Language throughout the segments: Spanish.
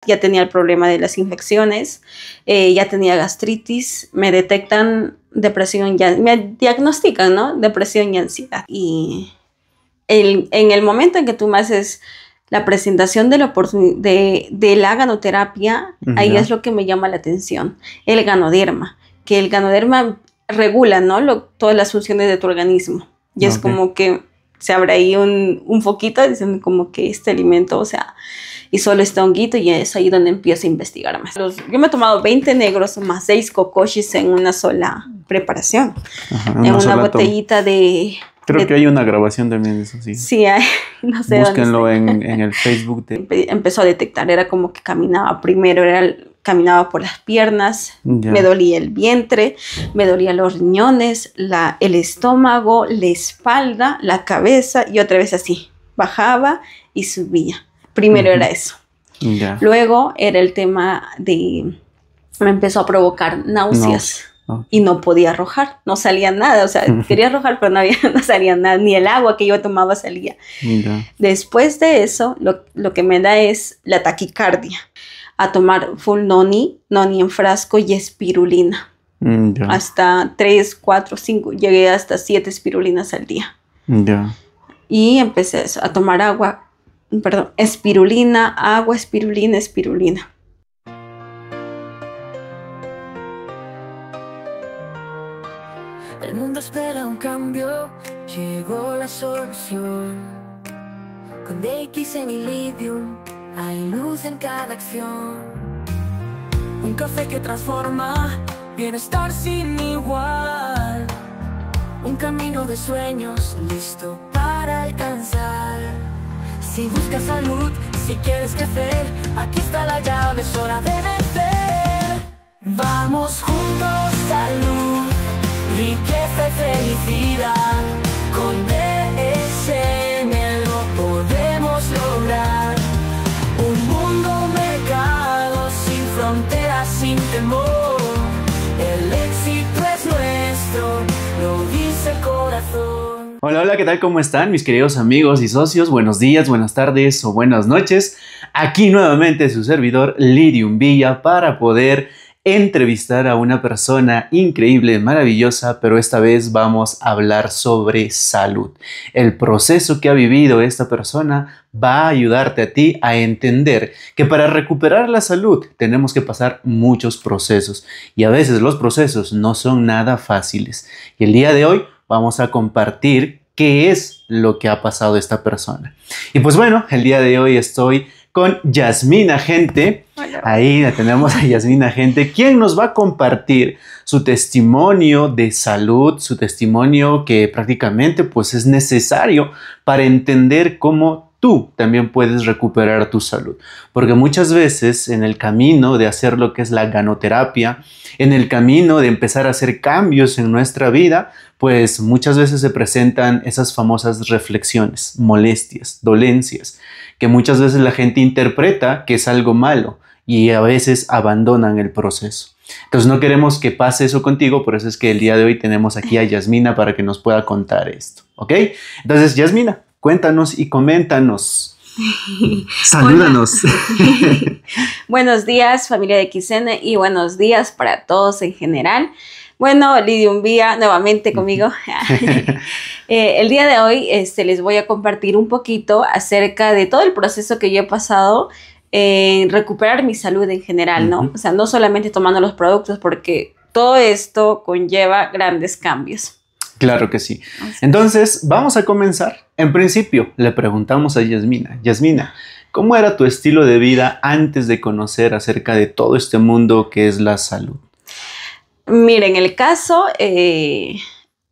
ya tenía el problema de las infecciones, ya tenía gastritis, me detectan depresión, me diagnostican, ¿no? Depresión y ansiedad. Y en el momento en que tú me haces la presentación de la ganoterapia, ahí es lo que me llama la atención, el ganoderma, que el ganoderma regula, ¿no? Todas las funciones de tu organismo. Y es como que se abre ahí un foquito diciendo como que este alimento, o sea, y solo este honguito, y es ahí donde empiezo a investigar más. Yo me he tomado 20 negros más 6 kokoshis en una sola preparación. Ajá, en una botellita de... Creo que hay una grabación también de eso, sí. Sí, hay, no sé. Búsquenlo en el Facebook. Empezó a detectar, era como que caminaba primero, caminaba por las piernas, me dolía el vientre, me dolían los riñones, el estómago, la espalda, la cabeza, y otra vez así, bajaba y subía. Primero era eso. Luego era el tema de, me empezó a provocar náuseas. Y no podía arrojar, no salía nada, o sea, quería arrojar, pero no salía nada, ni el agua que yo tomaba salía. Después de eso, lo que me da es la taquicardia, a tomar full noni en frasco y espirulina. Hasta 3, 4, 5, llegué hasta 7 espirulinas al día. Y empecé a tomar espirulina, agua, espirulina. El mundo espera un cambio, llegó la solución. Con DX en Ilidium hay luz en cada acción. Un café que transforma, bienestar sin igual. Un camino de sueños, listo para alcanzar. Si buscas salud, si quieres crecer, aquí está la llave, es hora de vencer. Vamos juntos, salud, riqueza y felicidad. Con DSM lo podemos lograr. Un mundo, mercado sin fronteras, sin temor. El éxito es nuestro, lo dice el corazón. Hola, hola, ¿qué tal? ¿Cómo están mis queridos amigos y socios? Buenos días, buenas tardes o buenas noches. Aquí nuevamente su servidor Lidium Villa para poder entrevistar a una persona increíble, maravillosa, pero esta vez vamos a hablar sobre salud. El proceso que ha vivido esta persona va a ayudarte a ti a entender que para recuperar la salud tenemos que pasar muchos procesos y a veces los procesos no son nada fáciles. Y el día de hoy vamos a compartir qué es lo que ha pasado a esta persona. Y pues bueno, el día de hoy estoy con Yasmina Gente. Hola. Ahí la tenemos a Yasmina Gente, quien nos va a compartir su testimonio de salud, su testimonio que prácticamente pues es necesario para entender cómo tú también puedes recuperar tu salud. Porque muchas veces en el camino de hacer lo que es la ganoterapia, en el camino de empezar a hacer cambios en nuestra vida, pues muchas veces se presentan esas famosas reflexiones, molestias, dolencias, que muchas veces la gente interpreta que es algo malo y a veces abandonan el proceso. Entonces no queremos que pase eso contigo, por eso es que el día de hoy tenemos aquí a Yasmina para que nos pueda contar esto, ¿ok? Entonces, Yasmina, cuéntanos y coméntanos. Salúdanos. Buenos días, familia de XN, y buenos días para todos en general. Bueno, Lidium Villa nuevamente conmigo. El día de hoy les voy a compartir un poquito acerca de todo el proceso que yo he pasado en recuperar mi salud en general, ¿no? O sea, no solamente tomando los productos, porque todo esto conlleva grandes cambios. Claro que sí. Entonces, vamos a comenzar. En principio, le preguntamos a Yasmina. Yasmina, ¿cómo era tu estilo de vida antes de conocer acerca de todo este mundo que es la salud? Miren, el caso de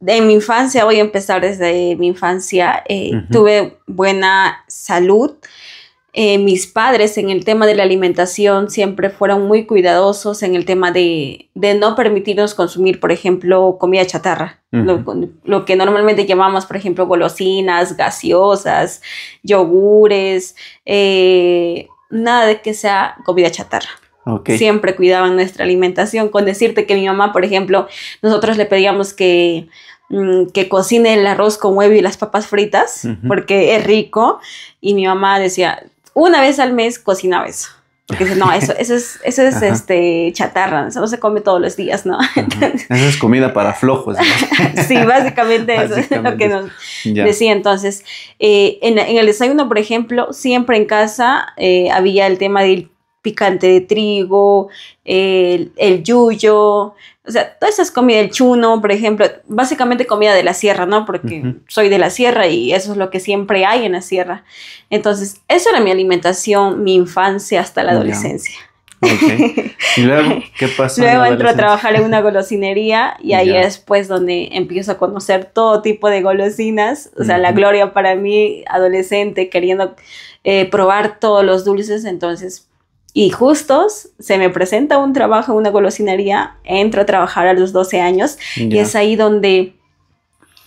mi infancia, voy a empezar desde mi infancia, tuve buena salud. Mis padres en el tema de la alimentación siempre fueron muy cuidadosos en el tema de no permitirnos consumir, por ejemplo, comida chatarra. Lo que normalmente llamamos, por ejemplo, golosinas, gaseosas, yogures, nada de que sea comida chatarra. Okay. Siempre cuidaban nuestra alimentación. Con decirte que mi mamá, por ejemplo, nosotros le pedíamos que cocine el arroz con huevo y las papas fritas, porque es rico, y mi mamá decía, una vez al mes cocinaba eso. Porque dice, no, eso es chatarra, eso no se come todos los días, ¿no? Entonces, eso es comida para flojos, ¿no? Sí, básicamente eso es lo que nos decía. Entonces, en el desayuno, por ejemplo, siempre en casa había el tema del picante de trigo, el yuyo, o sea, todas esas comidas, el chuno, por ejemplo, básicamente comida de la sierra, ¿no? Porque soy de la sierra y eso es lo que siempre hay en la sierra. Entonces, eso era mi alimentación, mi infancia hasta la adolescencia. Okay. ¿Y luego qué pasó? Luego entro a trabajar en una golosinería y ahí es pues donde empiezo a conocer todo tipo de golosinas. O sea, la gloria para mí, adolescente, queriendo probar todos los dulces, entonces... Y justos, se me presenta un trabajo en una golosinería, entro a trabajar a los 12 años y es ahí donde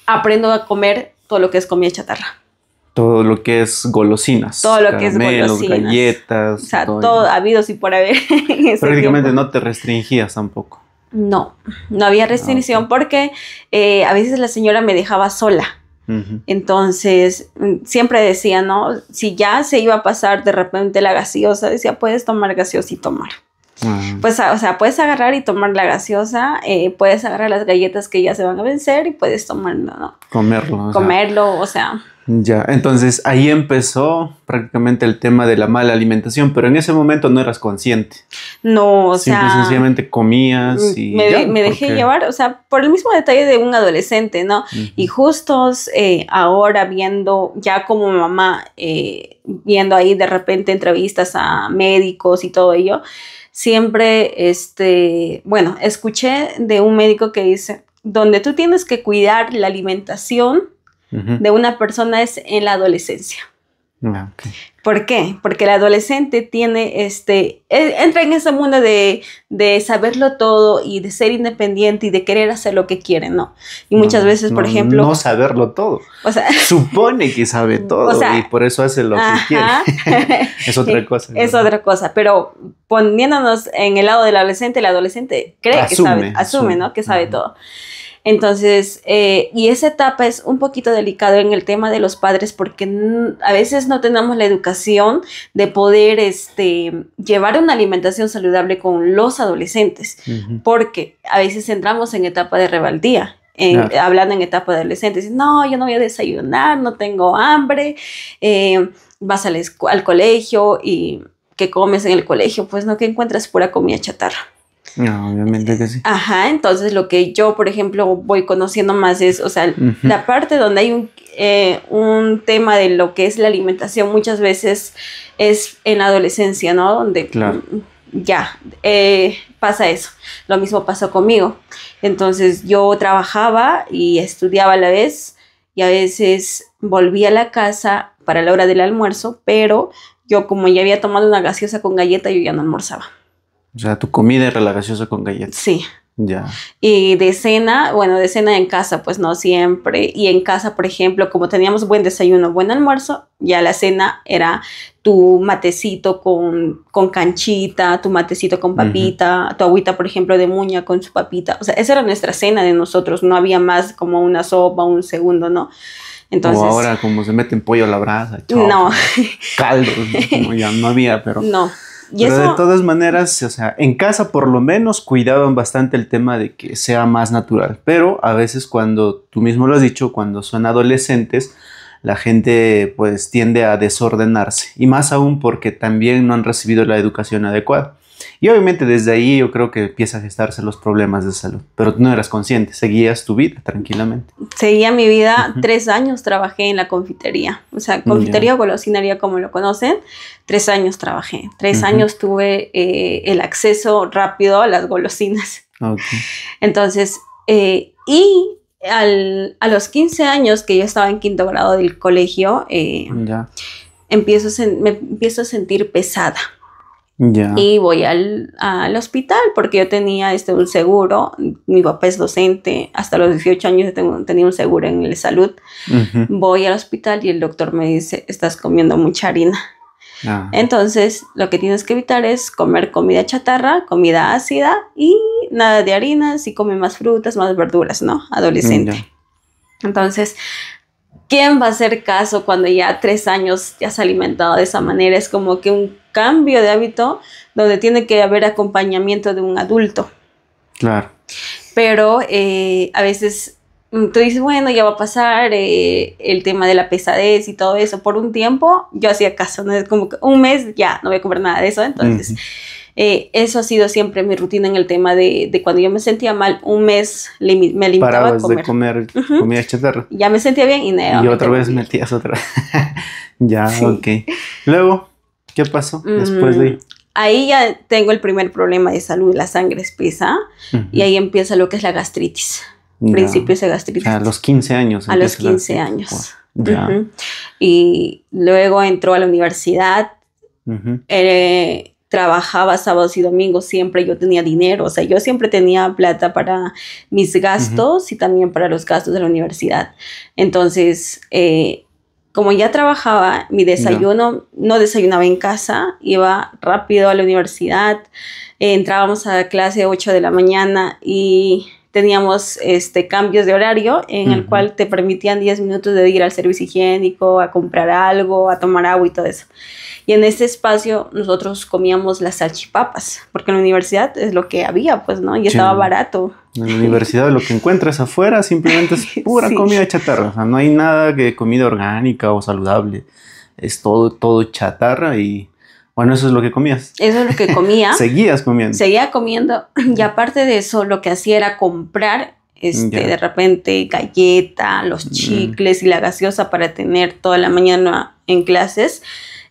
aprendo a comer todo lo que es comida chatarra. Todo lo que es golosinas. Todo lo que es golosinas. Galletas. O sea, todo habido y por haber. Prácticamente no te restringías tampoco. No había restricción porque a veces la señora me dejaba sola. Entonces, siempre decía, ¿no? Si ya se iba a pasar de repente la gaseosa, decía, puedes tomar gaseosa y tomar. Pues, o sea, puedes agarrar y tomar la gaseosa, puedes agarrar las galletas que ya se van a vencer y puedes tomarlo, ¿no? Comerlo, o sea... Ya, entonces ahí empezó prácticamente el tema de la mala alimentación, pero en ese momento no eras consciente. No, o sea... Simple y sencillamente comías y me dejé llevar, o sea, por el mismo detalle de un adolescente, ¿no? Y justos ahora viendo, ya como mamá, viendo ahí de repente entrevistas a médicos y todo ello, siempre, escuché de un médico que dice, donde tú tienes que cuidar la alimentación de una persona es en la adolescencia. Okay. ¿Por qué? Porque el adolescente tiene entra en ese mundo de saberlo todo y de ser independiente y de querer hacer lo que quiere, ¿no? Y muchas veces, por ejemplo... No saberlo todo. O sea... Supone que sabe todo, o sea, y por eso hace lo que quiere. Es otra cosa. Es otra cosa, pero poniéndonos en el lado del adolescente, el adolescente cree que sabe, asume, ¿no? Que sabe todo. Entonces, y esa etapa es un poquito delicado en el tema de los padres porque a veces no tenemos la educación de poder llevar una alimentación saludable con los adolescentes, porque a veces entramos en etapa de rebeldía. Hablando en etapa de adolescentes, no, yo no voy a desayunar, no tengo hambre, vas al colegio y ¿qué comes en el colegio? Pues no, que encuentras pura comida chatarra. No, obviamente que sí. Ajá, entonces lo que yo, por ejemplo, voy conociendo más es, o sea, la parte donde hay un tema de lo que es la alimentación muchas veces es en la adolescencia, ¿no? Donde pasa eso. Lo mismo pasó conmigo. Entonces yo trabajaba y estudiaba a la vez y a veces volvía a la casa para la hora del almuerzo, pero yo como ya había tomado una gaseosa con galleta, yo ya no almorzaba. O sea, tu comida era la gaseosa con galletas. Sí. Ya. Y de cena en casa, pues no siempre. Y en casa, por ejemplo, como teníamos buen desayuno, buen almuerzo, ya la cena era tu matecito con canchita, tu matecito con papita, tu agüita, por ejemplo, de muña con su papita. O sea, esa era nuestra cena de nosotros. No había más como una sopa, un segundo, ¿no? Entonces, o ahora como se meten pollo a la brasa, chof, no. caldos, como ya no había, pero... No. Pero de todas maneras, o sea, en casa por lo menos cuidaban bastante el tema de que sea más natural. Pero a veces cuando, tú mismo lo has dicho, cuando son adolescentes, la gente pues tiende a desordenarse. Y más aún porque también no han recibido la educación adecuada. Y obviamente desde ahí yo creo que empiezan a gestarse los problemas de salud. Pero tú no eras consciente, seguías tu vida tranquilamente. Seguía mi vida, 3 años trabajé en la confitería. O sea, confitería o golosinería como lo conocen. 3 años trabajé. 3 años tuve el acceso rápido a las golosinas. Okay. Entonces, a los 15 años que yo estaba en 5º grado del colegio, me empiezo a sentir pesada. Y voy al hospital porque yo tenía un seguro. Mi papá es docente, hasta los 18 años tenía un seguro en la salud. Voy al hospital y el doctor me dice, estás comiendo mucha harina. Entonces lo que tienes que evitar es comer comida chatarra, comida ácida y nada de harinas, y come más frutas, más verduras, ¿no? Adolescente. Entonces ¿quién va a hacer caso cuando ya 3 años ya se ha alimentado de esa manera? Es como que un cambio de hábito donde tiene que haber acompañamiento de un adulto. Claro. Pero a veces tú dices, bueno, ya va a pasar el tema de la pesadez y todo eso. Por un tiempo yo hacía caso, ¿no? Es como que un mes ya no voy a comer nada de eso. Entonces, eso ha sido siempre mi rutina en el tema de cuando yo me sentía mal, un mes me limitaba Parabas a comer. de comer comida chatarra. Ya me sentía bien y otra vez metías otra. Ya, sí. Ok. Luego, ¿qué pasó después de ahí? Ahí ya tengo el primer problema de salud, la sangre espesa, y ahí empieza lo que es la gastritis. Principios de gastritis. A los 15 años. A los 15 años. Ya. Y luego entró a la universidad. Trabajaba sábados y domingos siempre, yo tenía dinero, o sea, yo siempre tenía plata para mis gastos y también para los gastos de la universidad. Entonces, como ya trabajaba, mi desayuno, no desayunaba en casa, iba rápido a la universidad, entrábamos a clase a 8 de la mañana y teníamos cambios de horario en el cual te permitían 10 minutos de ir al servicio higiénico, a comprar algo, a tomar agua y todo eso. Y en ese espacio nosotros comíamos las salchipapas, porque en la universidad es lo que había, pues, ¿no? Y estaba barato. En la universidad lo que encuentras afuera simplemente es pura comida chatarra. O sea, no hay nada de comida orgánica o saludable. Es todo chatarra y... Bueno, eso es lo que comías. Eso es lo que comía. Seguías comiendo. Seguía comiendo. Y aparte de eso, lo que hacía era comprar de repente galleta, los chicles y la gaseosa para tener toda la mañana en clases.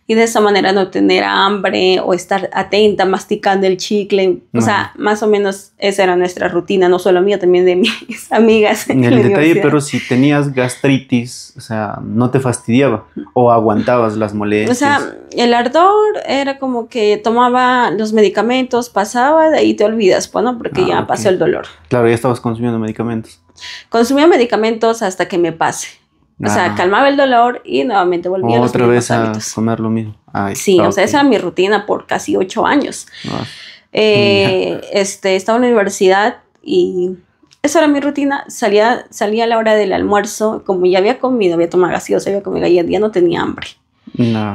Y de esa manera no tener hambre o estar atenta, masticando el chicle. O sea, más o menos esa era nuestra rutina, no solo mía, también de mis amigas. En el detalle, pero si tenías gastritis, o sea, ¿no te fastidiaba? ¿O aguantabas las molestias? O sea, el ardor era como que tomaba los medicamentos, pasaba, de ahí te olvidas, pues, ¿no? Porque ya pasó el dolor. Claro, ya estabas consumiendo medicamentos. Consumía medicamentos hasta que me pase. O sea, calmaba el dolor y nuevamente volvía a los mismos hábitos. Otra vez a comer lo mismo. Ay, sí, o sea, esa era mi rutina por casi 8 años. Estaba en la universidad y esa era mi rutina. Salía a la hora del almuerzo, como ya había comido, había tomado gaseosa, había comido galleta, ya no tenía hambre.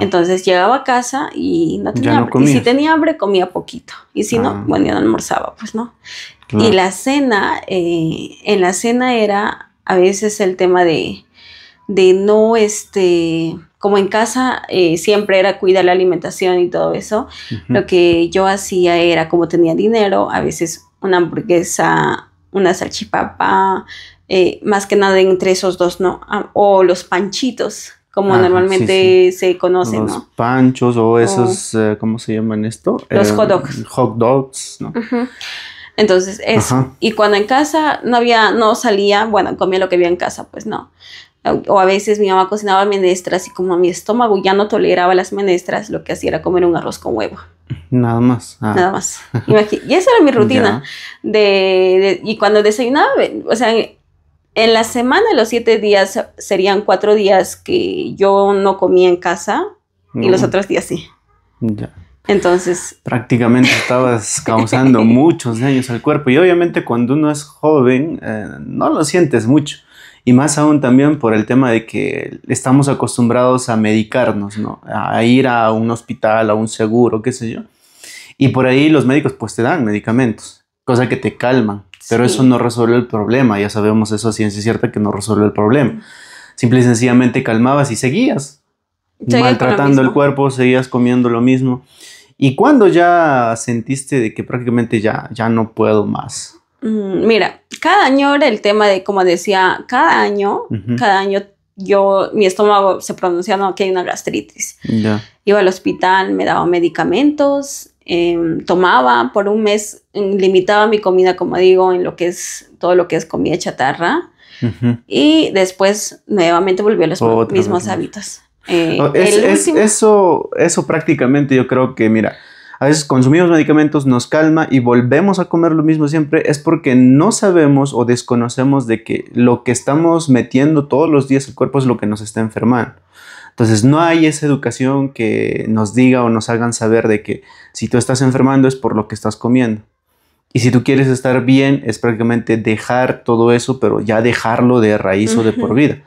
Entonces llegaba a casa y no tenía hambre. Y si tenía hambre, comía poquito. Y si no, bueno, ya no almorzaba, pues no. Claro. Y la cena, en la cena era a veces el tema de no, como en casa siempre era cuidar la alimentación y todo eso, lo que yo hacía era, como tenía dinero, a veces una hamburguesa, una salchipapa, más que nada entre esos dos, ¿no? O los panchitos, como normalmente se conocen, los ¿no? Panchos o esos, ¿cómo se llaman esto? Los hot dogs. Hot dogs, ¿no? Entonces, eso. Y cuando en casa no salía, bueno, comía lo que había en casa, pues no. O a veces mi mamá cocinaba menestras y como mi estómago ya no toleraba las menestras, lo que hacía era comer un arroz con huevo. Nada más. Nada más. Y esa era mi rutina. Y cuando desayunaba, o sea, en la semana, los 7 días, serían 4 días que yo no comía en casa y los otros días sí. Ya. Entonces... prácticamente estabas causando muchos daños al cuerpo. Y obviamente cuando uno es joven, no lo sientes mucho. Y más aún también por el tema de que estamos acostumbrados a medicarnos, ¿no? A ir a un hospital, a un seguro, qué sé yo. Y por ahí los médicos pues te dan medicamentos, cosa que te calman. Pero eso no resuelve el problema. Ya sabemos eso a ciencia cierta que no resuelve el problema. Simple y sencillamente calmabas y seguías maltratando el cuerpo, seguías comiendo lo mismo. ¿Y cuándo ya sentiste de que prácticamente ya no puedo más? Mira, cada año era el tema de, como decía, cada año mi estómago se pronunciaba, no, que hay una gastritis. Iba al hospital, me daba medicamentos, tomaba por un mes, limitaba mi comida, como digo, en todo lo que es comida chatarra. Y después nuevamente volví a los mismos hábitos. Eso prácticamente yo creo que, mira, a veces consumimos medicamentos, nos calma y volvemos a comer lo mismo siempre. Es porque no sabemos o desconocemos de que lo que estamos metiendo todos los días al cuerpo es lo que nos está enfermando. Entonces no hay esa educación que nos diga o nos hagan saber de que si tú estás enfermando es por lo que estás comiendo. Y si tú quieres estar bien es prácticamente dejar todo eso, pero ya dejarlo de raíz o de por vida.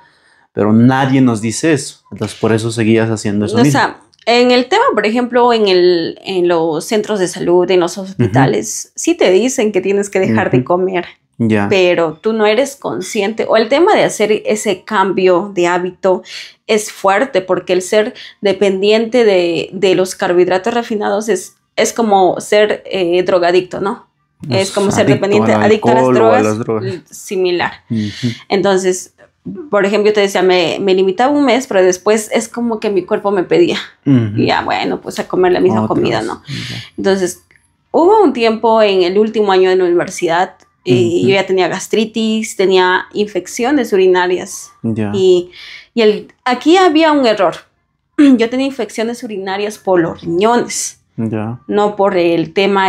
pero nadie nos dice eso. Entonces, por eso seguías haciendo eso mismo. O sea, en el tema, por ejemplo, en los centros de salud, en los hospitales, sí te dicen que tienes que dejar de comer, pero tú no eres consciente. O el tema de hacer ese cambio de hábito es fuerte, porque el ser dependiente de los carbohidratos refinados es como ser drogadicto, ¿no? Es como ser dependiente, adicto a las drogas. Similar. Entonces, por ejemplo, yo te decía, me limitaba un mes, pero después es como que mi cuerpo me pedía. Y ya, bueno, pues a comer la misma comida, ¿no? Entonces, hubo un tiempo en el último año de la universidad, yo ya tenía gastritis, tenía infecciones urinarias. Y aquí había un error. Yo tenía infecciones urinarias por los riñones. No por el tema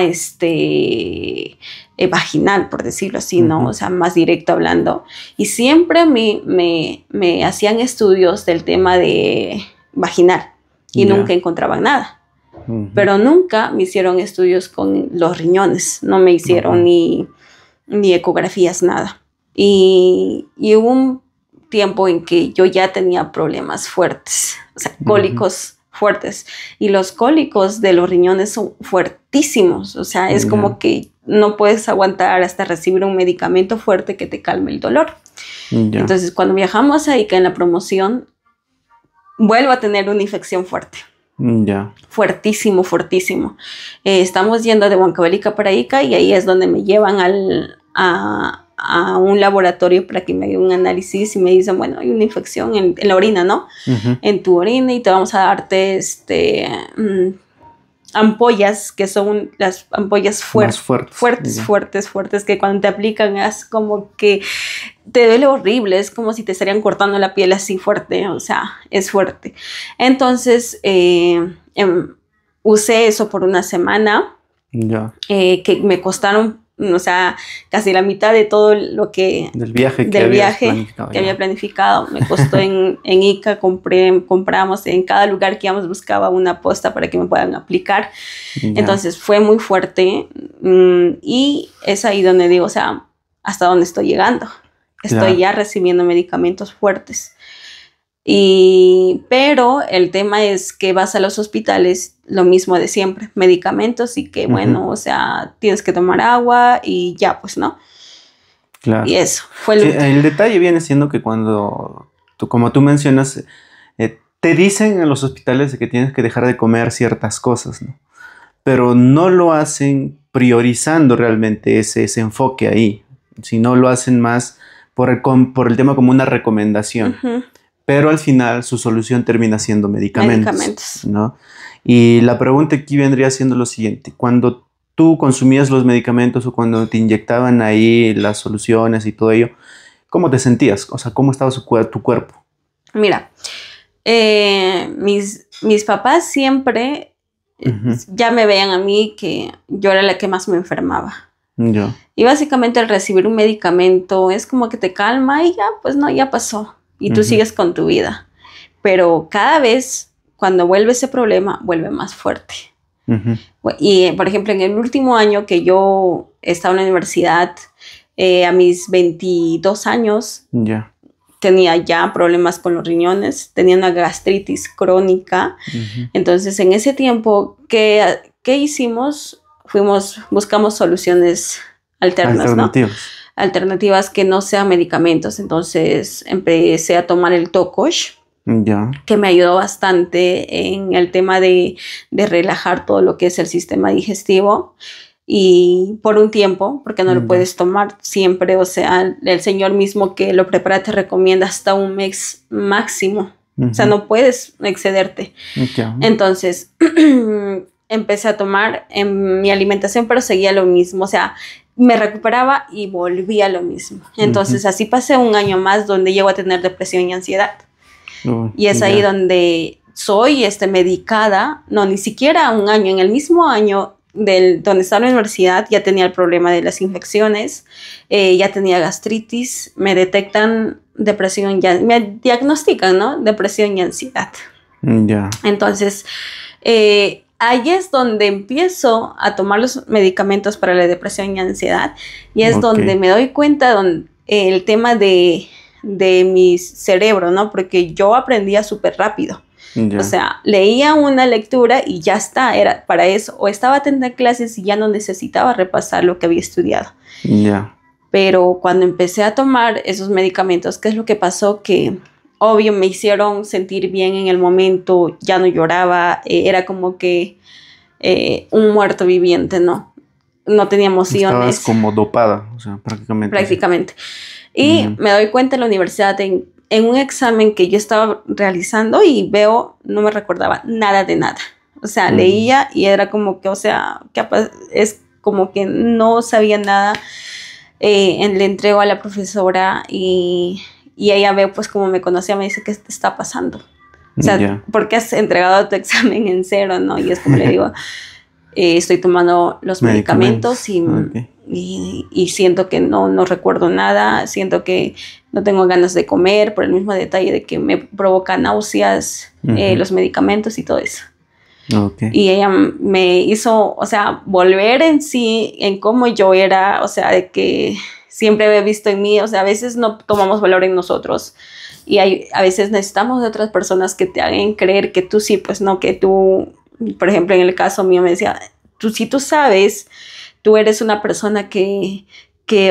vaginal, por decirlo así, ¿no? O sea, más directo hablando. Y siempre me hacían estudios del tema de vaginal y nunca encontraban nada. Pero nunca me hicieron estudios con los riñones. No me hicieron ni ecografías, nada. Y hubo un tiempo en que yo ya tenía problemas fuertes, o sea, cólicos fuertes, y los cólicos de los riñones son fuertísimos, o sea, es como que no puedes aguantar hasta recibir un medicamento fuerte que te calme el dolor. Entonces, cuando viajamos a Ica en la promoción, vuelvo a tener una infección fuerte. Fuertísimo, fuertísimo. Estamos yendo de Huancavelica para Ica y ahí es donde me llevan a un laboratorio para que me hagan un análisis y me dicen, bueno, hay una infección en la orina, ¿no? En tu orina, y te vamos a darte ampollas, que son las ampollas fuertes, que cuando te aplican es como que te duele horrible, es como si te estarían cortando la piel así fuerte, o sea, es fuerte. Entonces, usé eso por una semana, que me costaron, o sea, casi la mitad de todo lo que... Del viaje que había planificado. Me costó en Ica, compramos en cada lugar que íbamos, buscaba una posta para que me puedan aplicar. Entonces fue muy fuerte, y es ahí donde digo, o sea, ¿hasta dónde estoy llegando? Estoy ya recibiendo medicamentos fuertes. Pero el tema es que vas a los hospitales, lo mismo de siempre, medicamentos, y que bueno, o sea, tienes que tomar agua y ya, pues, ¿no? Claro. Y eso fue el detalle viene siendo que cuando como tú mencionas, te dicen en los hospitales de que tienes que dejar de comer ciertas cosas, ¿no? Pero no lo hacen priorizando realmente ese enfoque ahí, sino lo hacen más por el tema como una recomendación. Pero al final su solución termina siendo medicamentos, ¿no? Y la pregunta aquí vendría siendo lo siguiente: cuando tú consumías los medicamentos o cuando te inyectaban ahí las soluciones y todo ello, ¿cómo te sentías? O sea, ¿cómo estaba tu cuerpo? Mira, mis papás siempre ya me veían a mí que yo era la que más me enfermaba. Y básicamente al recibir un medicamento es como que te calma y ya, pues no, ya pasó. Y tú sigues con tu vida. Pero cada vez, cuando vuelve ese problema, vuelve más fuerte. Y, por ejemplo, en el último año que yo estaba en la universidad, a mis 22 años, tenía ya problemas con los riñones, tenía una gastritis crónica. Entonces, en ese tiempo, ¿qué hicimos? Buscamos soluciones alternas, ¿no? Alternativas que no sean medicamentos. Entonces empecé a tomar el Tocosh, que me ayudó bastante en el tema de relajar todo lo que es el sistema digestivo, y por un tiempo, porque no lo puedes tomar siempre, o sea, el señor mismo que lo prepara te recomienda hasta un mes máximo, o sea, no puedes excederte. Entonces empecé a tomar en mi alimentación, pero seguía lo mismo, o sea, me recuperaba y volvía a lo mismo. Entonces así pasé un año más, donde llego a tener depresión y ansiedad. Y es ahí donde soy medicada. No, ni siquiera un año. En el mismo año donde estaba en la universidad ya tenía el problema de las infecciones, ya tenía gastritis, me detectan depresión, me diagnostican, ¿no? Depresión y ansiedad. Entonces, ahí es donde empiezo a tomar los medicamentos para la depresión y ansiedad, y es donde me doy cuenta el tema de de mi cerebro, ¿no? Porque yo aprendía súper rápido. Ya. O sea, leía una lectura y ya está, era para eso. O estaba atenta a clases y ya no necesitaba repasar lo que había estudiado. Ya. Pero cuando empecé a tomar esos medicamentos, ¿qué es lo que pasó? Que obvio me hicieron sentir bien en el momento, ya no lloraba, era como que un muerto viviente, ¿no? No tenía emociones. Estabas como dopada, o sea, prácticamente. Prácticamente. Y me doy cuenta en la universidad, en un examen que yo estaba realizando y veo, no me recordaba nada de nada. O sea, leía y era como que, o sea, es como que no sabía nada. Le entrego a la profesora y ella ve pues como me conocía, me dice, ¿qué te está pasando? O sea, ¿por qué has entregado tu examen en 0, no? Y es como le digo, estoy tomando los medicamentos y siento que no recuerdo nada, siento que no tengo ganas de comer por el mismo detalle de que me provoca náuseas, los medicamentos y todo eso. Okay. Y ella me hizo, o sea, volver en sí, en cómo yo era, o sea, de que siempre había visto en mí, o sea, a veces no tomamos valor en nosotros y a veces necesitamos de otras personas que te hagan creer que tú sí, pues no, que tú, por ejemplo, en el caso mío me decía, si tú sabes, tú eres una persona que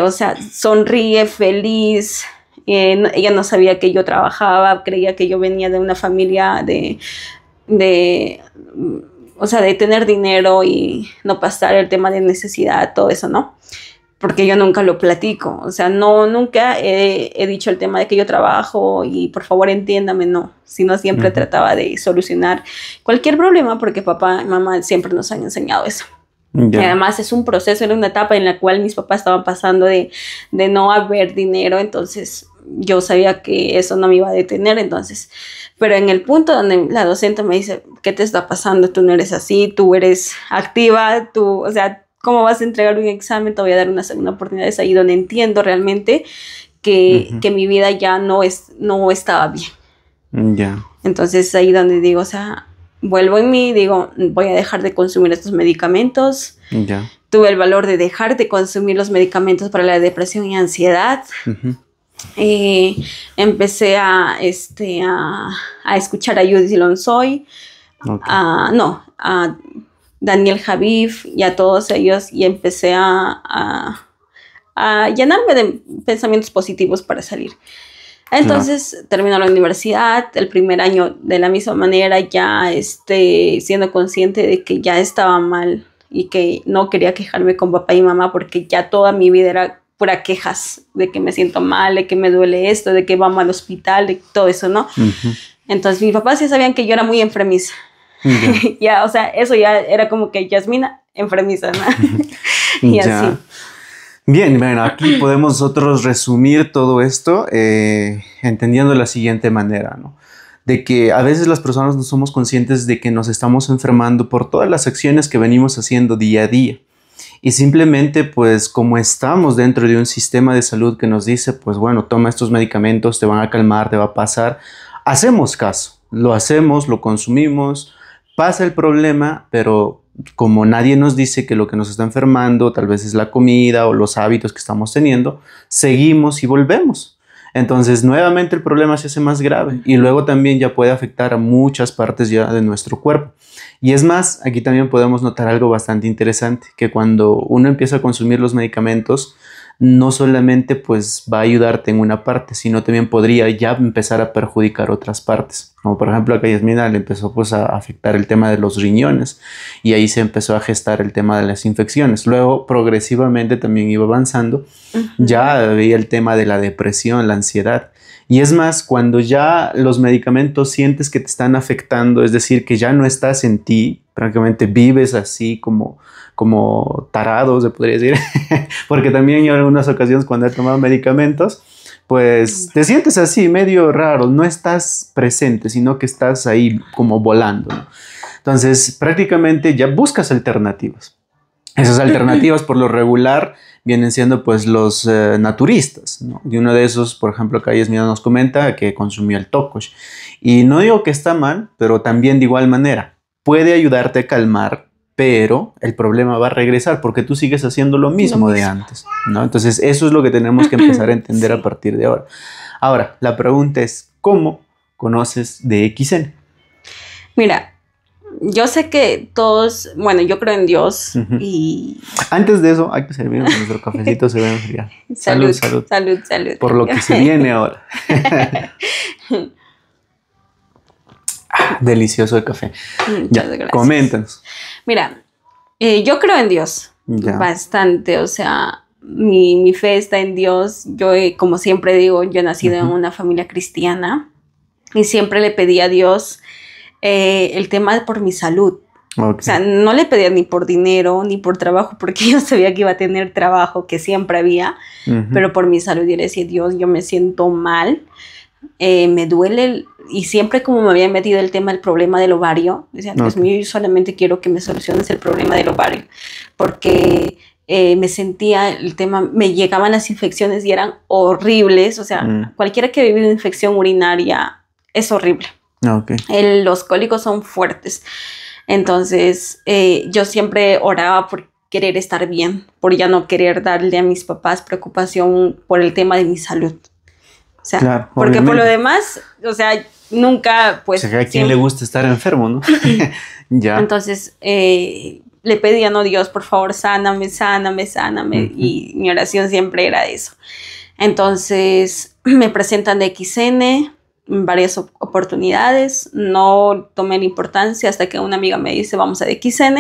o sea, sonríe, feliz. Ella no sabía que yo trabajaba, creía que yo venía de una familia o sea, de tener dinero y no pasar el tema de necesidad, todo eso, ¿no? Porque yo nunca lo platico, o sea, nunca he dicho el tema de que yo trabajo y por favor entiéndame, no, sino siempre trataba de solucionar cualquier problema porque papá y mamá siempre nos han enseñado eso. Y además es un proceso, era una etapa en la cual mis papás estaban pasando de no haber dinero, entonces yo sabía que eso no me iba a detener, entonces, pero en el punto donde la docente me dice, ¿qué te está pasando? Tú no eres así, tú eres activa, o sea, ¿cómo vas a entregar un examen? Te voy a dar una segunda oportunidad. Es ahí donde entiendo realmente que mi vida ya no estaba bien. Ya. Entonces es ahí donde digo, o sea, vuelvo en mí, digo, voy a dejar de consumir estos medicamentos. Ya. Tuve el valor de dejar de consumir los medicamentos para la depresión y ansiedad. Empecé a escuchar a Judith Lonsoy, a Daniel Javif y a todos ellos, y empecé a llenarme de pensamientos positivos para salir. Entonces terminó la universidad, el primer año de la misma manera, ya siendo consciente de que ya estaba mal y que no quería quejarme con papá y mamá porque ya toda mi vida era pura quejas de que me siento mal, de que me duele esto, de que vamos al hospital, de todo eso, ¿no? Entonces mis papás ya sabían que yo era muy enfermiza. Ya, o sea, eso ya era como que Yasmina enfermiza, ¿no? Y así. Bien, bueno, aquí podemos nosotros resumir todo esto entendiendo de la siguiente manera, ¿no? De que a veces las personas no somos conscientes de que nos estamos enfermando por todas las acciones que venimos haciendo día a día. Y simplemente, pues, como estamos dentro de un sistema de salud que nos dice, pues, bueno, toma estos medicamentos, te van a calmar, te va a pasar, hacemos caso, lo hacemos, lo consumimos, pasa el problema, pero como nadie nos dice que lo que nos está enfermando tal vez es la comida o los hábitos que estamos teniendo, seguimos y volvemos. Entonces, nuevamente el problema se hace más grave y luego también ya puede afectar a muchas partes ya de nuestro cuerpo. Y es más, aquí también podemos notar algo bastante interesante, que cuando uno empieza a consumir los medicamentos, no solamente pues va a ayudarte en una parte, sino también podría ya empezar a perjudicar otras partes. Como por ejemplo a Yasmina le empezó pues a afectar el tema de los riñones y ahí se empezó a gestar el tema de las infecciones. Luego progresivamente también iba avanzando, ya veía el tema de la depresión, la ansiedad. Y es más, cuando ya los medicamentos sientes que te están afectando, es decir, que ya no estás en ti, prácticamente vives así como tarado, se podría decir, porque también yo en algunas ocasiones cuando he tomado medicamentos, pues te sientes así, medio raro, no estás presente, sino que estás ahí como volando, ¿no? Entonces, prácticamente ya buscas alternativas. Esas alternativas, por lo regular, vienen siendo pues los naturistas, ¿no? Y uno de esos, por ejemplo, acá Yasmina nos comenta que consumía el tocosh. Y no digo que está mal, pero también de igual manera puede ayudarte a calmar, pero el problema va a regresar porque tú sigues haciendo lo mismo de antes, ¿no? Entonces eso es lo que tenemos que empezar a entender a partir de ahora. Ahora, la pregunta es, ¿cómo conoces de XN? Mira, yo sé que todos, bueno, yo creo en Dios y... Antes de eso, hay que servirnos nuestro cafecito, se ve enfriar. Salud, salud. Salud, salud. Por lo que se viene ahora. Delicioso el café. Muchas gracias. Coméntanos. Mira, yo creo en Dios bastante, o sea, mi fe está en Dios. Yo, como siempre digo, yo he nacido en una familia cristiana y siempre le pedí a Dios el tema por mi salud. O sea, no le pedía ni por dinero ni por trabajo, porque yo sabía que iba a tener trabajo, que siempre había, pero por mi salud yo le decía, Dios, yo me siento mal, me duele, y siempre como me había metido el tema del problema del ovario, decía, Dios mío, yo solamente quiero que me soluciones el problema del ovario, porque me sentía el tema, me llegaban las infecciones y eran horribles, o sea, cualquiera que vive una infección urinaria es horrible. Los cólicos son fuertes. Entonces, yo siempre oraba por querer estar bien, por ya no querer darle a mis papás preocupación por el tema de mi salud. O sea, claro, porque por lo demás, o sea, nunca, pues... O sea, ¿a quién le gusta estar enfermo, no? Ya. Entonces, le pedía, no, Dios, por favor, sáname, sáname, sáname. Y mi oración siempre era eso. Entonces, me presentan de XN varias oportunidades, no tomé la importancia hasta que una amiga me dice vamos a XN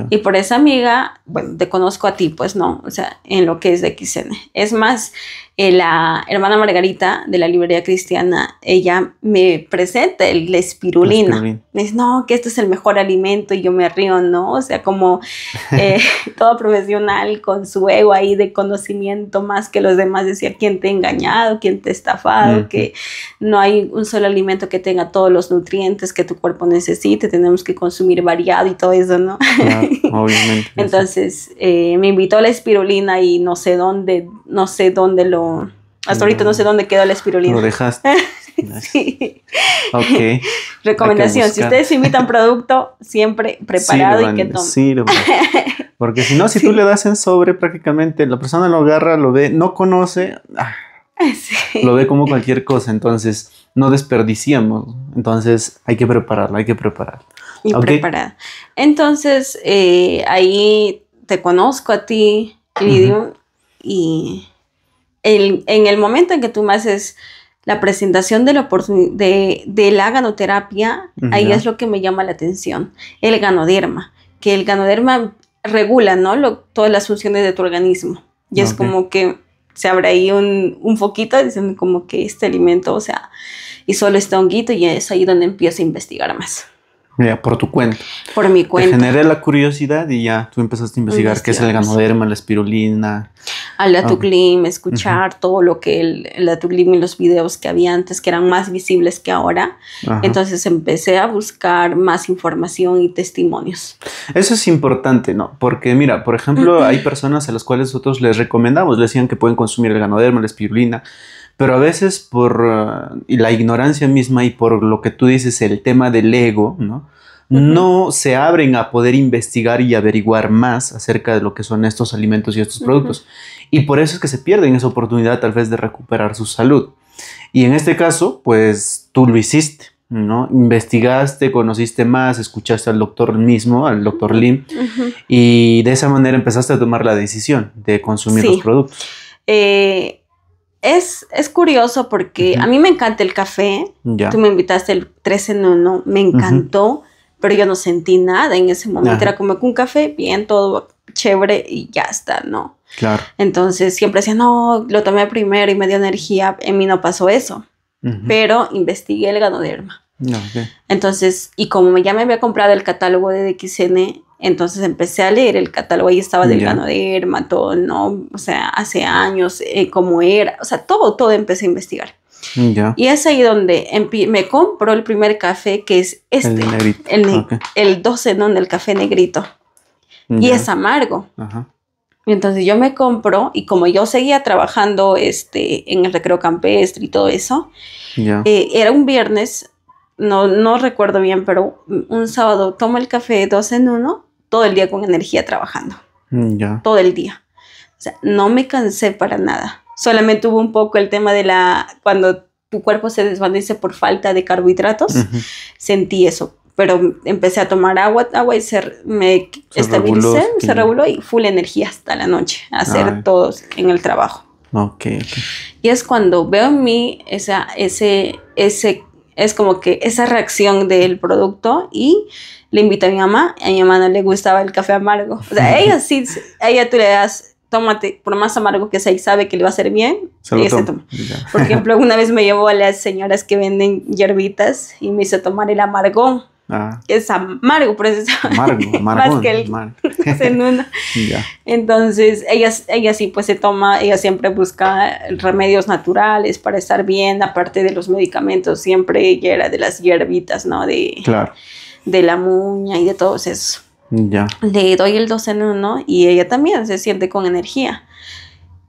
y por esa amiga, bueno, te conozco a ti, pues no, o sea, en lo que es de XN. Es más, la hermana Margarita de la librería cristiana, ella me presenta la espirulina. Me dice, no, que este es el mejor alimento, y yo me río, ¿no? O sea, como todo profesional con su ego ahí de conocimiento más que los demás, decía, ¿quién te ha engañado? ¿Quién te ha estafado? Que no hay un solo alimento que tenga todos los nutrientes que tu cuerpo necesite, tenemos que consumir variado y todo eso, ¿no? Claro, obviamente. Entonces, me invitó a la espirulina y no sé dónde hasta ahorita no sé dónde quedó la espirulina. Lo dejaste. Sí. Ok. Recomendación, si ustedes invitan producto, siempre preparado y que tomen. Sirve. Porque si no, si tú le das en sobre, prácticamente la persona lo agarra, lo ve, no conoce, lo ve como cualquier cosa, entonces no desperdiciamos. Entonces hay que prepararlo, Y preparada. Entonces, ahí te conozco a ti, Lidio, y en el momento en que tú me haces la presentación de la ganoterapia, ahí es lo que me llama la atención, el ganoderma, que el ganoderma regula, ¿no? Todas las funciones de tu organismo, y es como que se abre ahí un foquito diciendo como que este alimento, o sea, y solo este honguito, y es ahí donde empiezo a investigar más. Mira, por tu cuenta. Por mi cuenta. Te generé la curiosidad y ya tú empezaste a investigar qué es el ganoderma, la espirulina. Al Latuglim, escuchar todo lo que el Latuglim y los videos que había antes, que eran más visibles que ahora. Entonces empecé a buscar más información y testimonios. Eso es importante, ¿no? Porque mira, por ejemplo, hay personas a las cuales nosotros les recomendamos, les decían que pueden consumir el ganoderma, la espirulina, pero a veces por la ignorancia misma y por lo que tú dices, el tema del ego, ¿no? No se abren a poder investigar y averiguar más acerca de lo que son estos alimentos y estos productos. Y por eso es que se pierden esa oportunidad tal vez de recuperar su salud. Y en este caso, pues tú lo hiciste, ¿no? Investigaste, conociste más, escuchaste al doctor mismo, al doctor Lim, y de esa manera empezaste a tomar la decisión de consumir los productos. Es curioso porque a mí me encanta el café. Tú me invitaste el 3 en 1, me encantó, pero yo no sentí nada en ese momento. Era como que un café, bien, todo chévere y ya está, ¿no? Claro. Entonces siempre decía, no, lo tomé primero y me dio energía. En mí no pasó eso, pero investigué el ganoderma. Entonces, y como ya me había comprado el catálogo de DXN, entonces empecé a leer el catálogo, ahí estaba del ganoderma, todo, ¿no? O sea, hace años, cómo era, o sea, todo empecé a investigar. Y es ahí donde me compro el primer café, que es este, el 12 en 1, el café negrito. Y es amargo. Entonces yo me compro, y como yo seguía trabajando en el recreo campestre y todo eso, era un viernes, no recuerdo bien, pero un sábado tomo el café 12 en 1, todo el día con energía trabajando. Todo el día. O sea, no me cansé para nada. O Solamente hubo un poco el tema de cuando tu cuerpo se desvanece por falta de carbohidratos, sentí eso. Pero empecé a tomar agua y me estabilicé, se reguló y full energía hasta la noche, a hacer todo en el trabajo. Okay. Y es cuando veo en mí es como que esa reacción del producto, y le invito a mi mamá no le gustaba el café amargo. O sea, ella tú le das, tómate, por más amargo que sea y sabe que le va a hacer bien, ella se toma. Por ejemplo, una vez me llevó a las señoras que venden hierbitas y me hizo tomar el amargón. Que es amargo, por eso es amargo, más que el Entonces ella sí pues se toma, ella siempre busca remedios naturales para estar bien, aparte de los medicamentos, siempre ella era de las hierbitas, ¿no? De la muña y de todos esos. Le doy el 2 en 1 y ella también se siente con energía.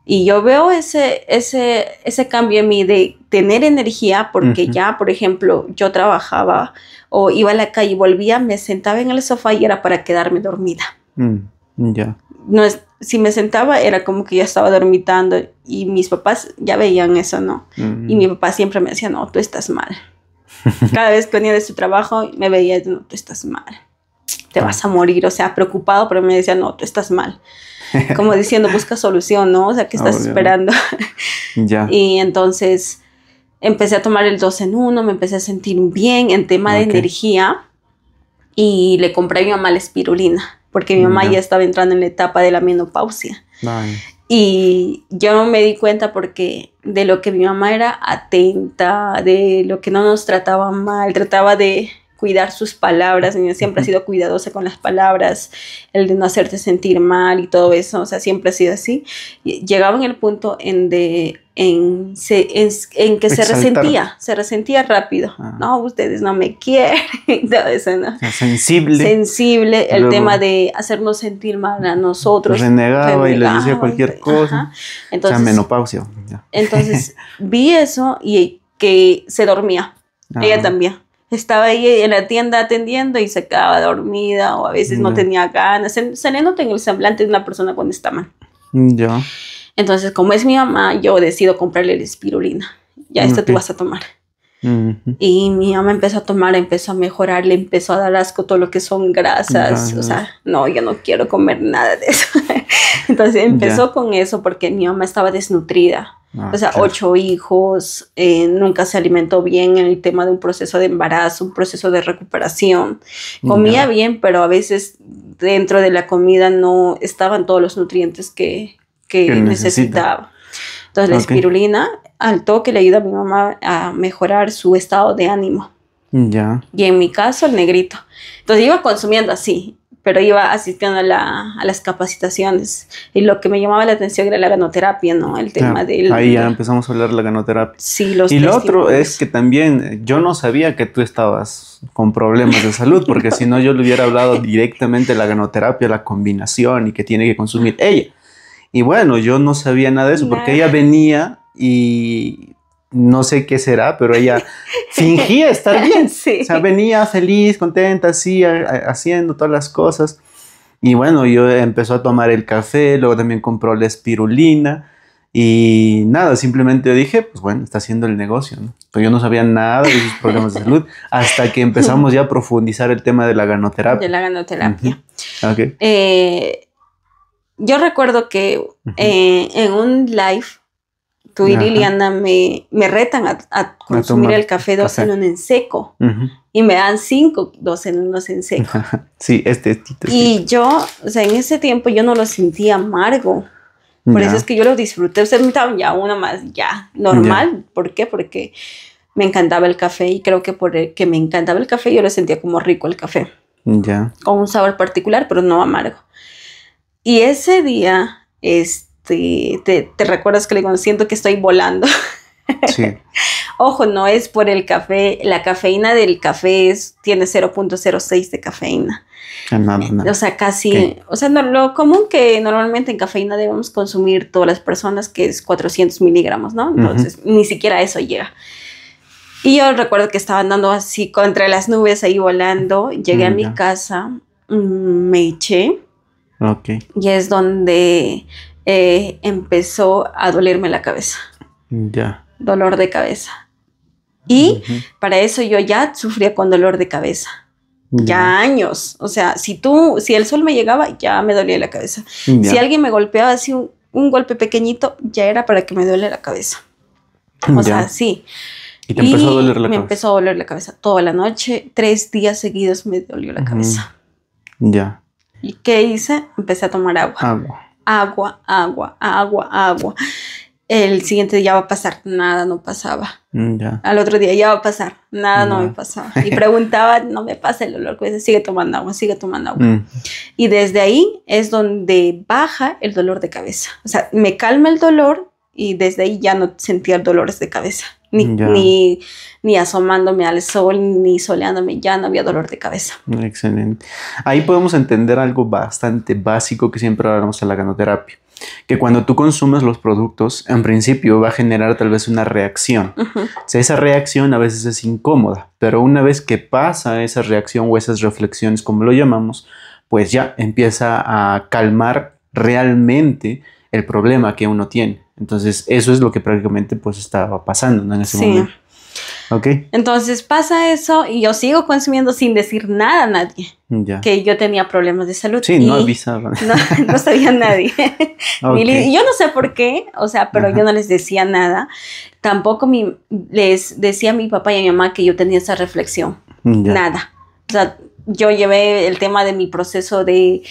Y yo veo ese cambio en mí de tener energía, porque ya, por ejemplo, yo trabajaba o iba a la calle y volvía, me sentaba en el sofá y era para quedarme dormida. No si me sentaba era como que ya estaba dormitando, y mis papás ya veían eso, ¿no? Y mi papá siempre me decía, no, tú estás mal. Cada vez que venía de su trabajo me veía, no, tú estás mal, te vas a morir, o sea, preocupado, pero me decía, no, tú estás mal. Como diciendo, busca solución, ¿no? O sea, ¿qué estás esperando? Y entonces empecé a tomar el 2 en 1, me empecé a sentir bien en tema de energía, y le compré a mi mamá la espirulina, porque mi mamá ya estaba entrando en la etapa de la menopausia. Y yo me di cuenta porque de lo que mi mamá era atenta, de lo que no nos trataba mal, trataba de cuidar sus palabras, ella siempre ha sido cuidadosa con las palabras, el de no hacerte sentir mal y todo eso, o sea, siempre ha sido así. Llegaba en el punto en que se resentía rápido. No, ustedes no me quieren, todo eso, ¿no? Sensible, el tema de hacernos sentir mal a nosotros. Renegaba y le decía cualquier cosa. Entonces, o sea, menopausia. Entonces vi eso y que se dormía. Ella también. Estaba ahí en la tienda atendiendo y se quedaba dormida, o a veces no tenía ganas. Se le nota en el semblante de una persona cuando está mal. Entonces, como es mi mamá, yo decido comprarle la espirulina. Ya, tú vas a tomar. Y mi mamá empezó a tomar, empezó a mejorar, le empezó a dar asco todo lo que son grasas. O sea, no, yo no quiero comer nada de eso. Entonces empezó con eso porque mi mamá estaba desnutrida. O sea, 8 hijos, nunca se alimentó bien en el tema de un proceso de embarazo, un proceso de recuperación. Comía bien, pero a veces dentro de la comida no estaban todos los nutrientes que necesitaba. Entonces la espirulina al toque le ayuda a mi mamá a mejorar su estado de ánimo. Y en mi caso el negrito. Entonces iba consumiendo así, pero iba asistiendo a las capacitaciones. Y lo que me llamaba la atención era la ganoterapia, ¿no? El tema ahí ya empezamos a hablar de la ganoterapia. Sí, y lo otro es que también yo no sabía que tú estabas con problemas de salud, porque si no yo le hubiera hablado directamente de la ganoterapia, la combinación y que tiene que consumir ella. Y bueno, yo no sabía nada de eso, porque ella venía y no sé qué será, pero ella fingía estar bien. O sea, venía feliz, contenta, así, haciendo todas las cosas. Y bueno, yo empezó a tomar el café, luego también compró la espirulina. Y nada, simplemente dije, pues bueno, está haciendo el negocio, ¿no? Pero yo no sabía nada de sus problemas de salud hasta que empezamos ya a profundizar el tema de la ganoterapia. De la ganoterapia. Yo recuerdo que en un live, tú y Liliana me retan a consumir el café 2 en 1 en seco. Y me dan 5 2 en 1 en seco. Sí, Y yo, o sea, en ese tiempo yo no lo sentía amargo. Por eso es que yo lo disfruté. Ustedes me daban ya uno más, ya, normal. ¿Por qué? Porque me encantaba el café, y creo que porque me encantaba el café yo lo sentía como rico el café. Con un sabor particular, pero no amargo. Y ese día, te recuerdas que le digo, siento que estoy volando. Sí. Ojo, no es por el café. La cafeína del café tiene 0.06 de cafeína. Nada. O sea, casi... O sea, lo común que normalmente en cafeína debemos consumir todas las personas, que es 400 miligramos, ¿no? Entonces, ni siquiera eso llega. Y yo recuerdo que estaba andando así contra las nubes, ahí volando. Llegué a mi casa, me eché. Y es donde empezó a dolerme la cabeza. Ya. Dolor de cabeza. Y para eso yo ya sufría con dolor de cabeza. Ya años. O sea, si el sol me llegaba, ya me dolía la cabeza. Si alguien me golpeaba así un golpe pequeñito, ya era para que me duele la cabeza. O sea, sí. ¿Y te empezó a doler la cabeza? Me empezó a doler la cabeza toda la noche. 3 días seguidos me dolió la cabeza. Ya. ¿Y qué hice? Empecé a tomar agua. Agua. El siguiente día va a pasar, nada, no pasaba. Ya. Al otro día ya va a pasar, nada, no me pasaba. Y preguntaba, no me pasa el dolor, pues sigue tomando agua. Y desde ahí es donde baja el dolor de cabeza. O sea, me calma el dolor y desde ahí ya no sentía dolores de cabeza. Ni asomándome al sol, ni soleándome, ya no había dolor de cabeza. Excelente. Ahí podemos entender algo bastante básico que siempre hablamos en la ganoterapia. Que cuando tú consumes los productos, en principio va a generar tal vez una reacción. O sea, esa reacción a veces es incómoda, pero una vez que pasa esa reacción o esas reflexiones, como lo llamamos, pues ya empieza a calmar realmente el problema que uno tiene. Entonces, eso es lo que prácticamente pues estaba pasando, ¿no? En ese momento. Okay. Entonces pasa eso y yo sigo consumiendo sin decir nada a nadie. Ya. Que yo tenía problemas de salud. Sí, no avisaban. No sabía nadie. Yo no sé por qué, o sea, pero yo no les decía nada. Tampoco les decía a mi papá y a mi mamá que yo tenía esa reflexión. Nada. O sea, yo llevé el tema de mi proceso de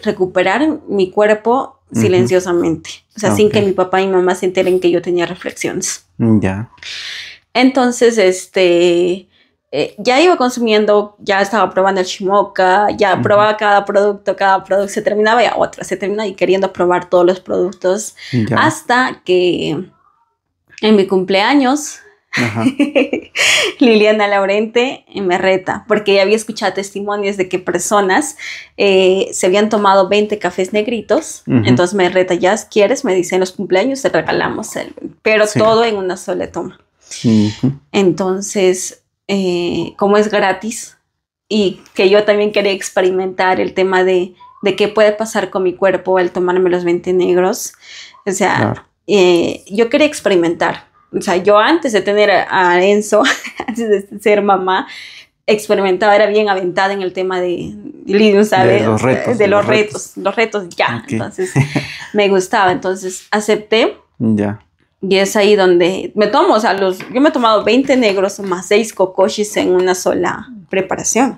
recuperar mi cuerpo silenciosamente. O sea, sin que mi papá y mi mamá se enteren que yo tenía reflexiones. Ya. Entonces, ya iba consumiendo, ya estaba probando el Shimoka, ya probaba cada producto se terminaba y otra se terminaba y queriendo probar todos los productos. Hasta que en mi cumpleaños, Liliana Laurente me reta, porque ella había escuchado testimonios de que personas se habían tomado 20 cafés negritos. Entonces me reta, ya quieres, me dice, en los cumpleaños te regalamos pero todo en una sola toma. Entonces, como es gratis y que yo también quería experimentar el tema de qué puede pasar con mi cuerpo al tomarme los 20 negros, o sea, yo quería experimentar. O sea, yo antes de tener a Enzo, antes de ser mamá, experimentaba, era bien aventada en el tema de Lidium, ¿sabes? De los retos, ya. Okay. Entonces, me gustaba. Entonces, acepté. Ya. Y es ahí donde me tomo, o sea, yo me he tomado 20 negros más 6 kokoshis en una sola preparación.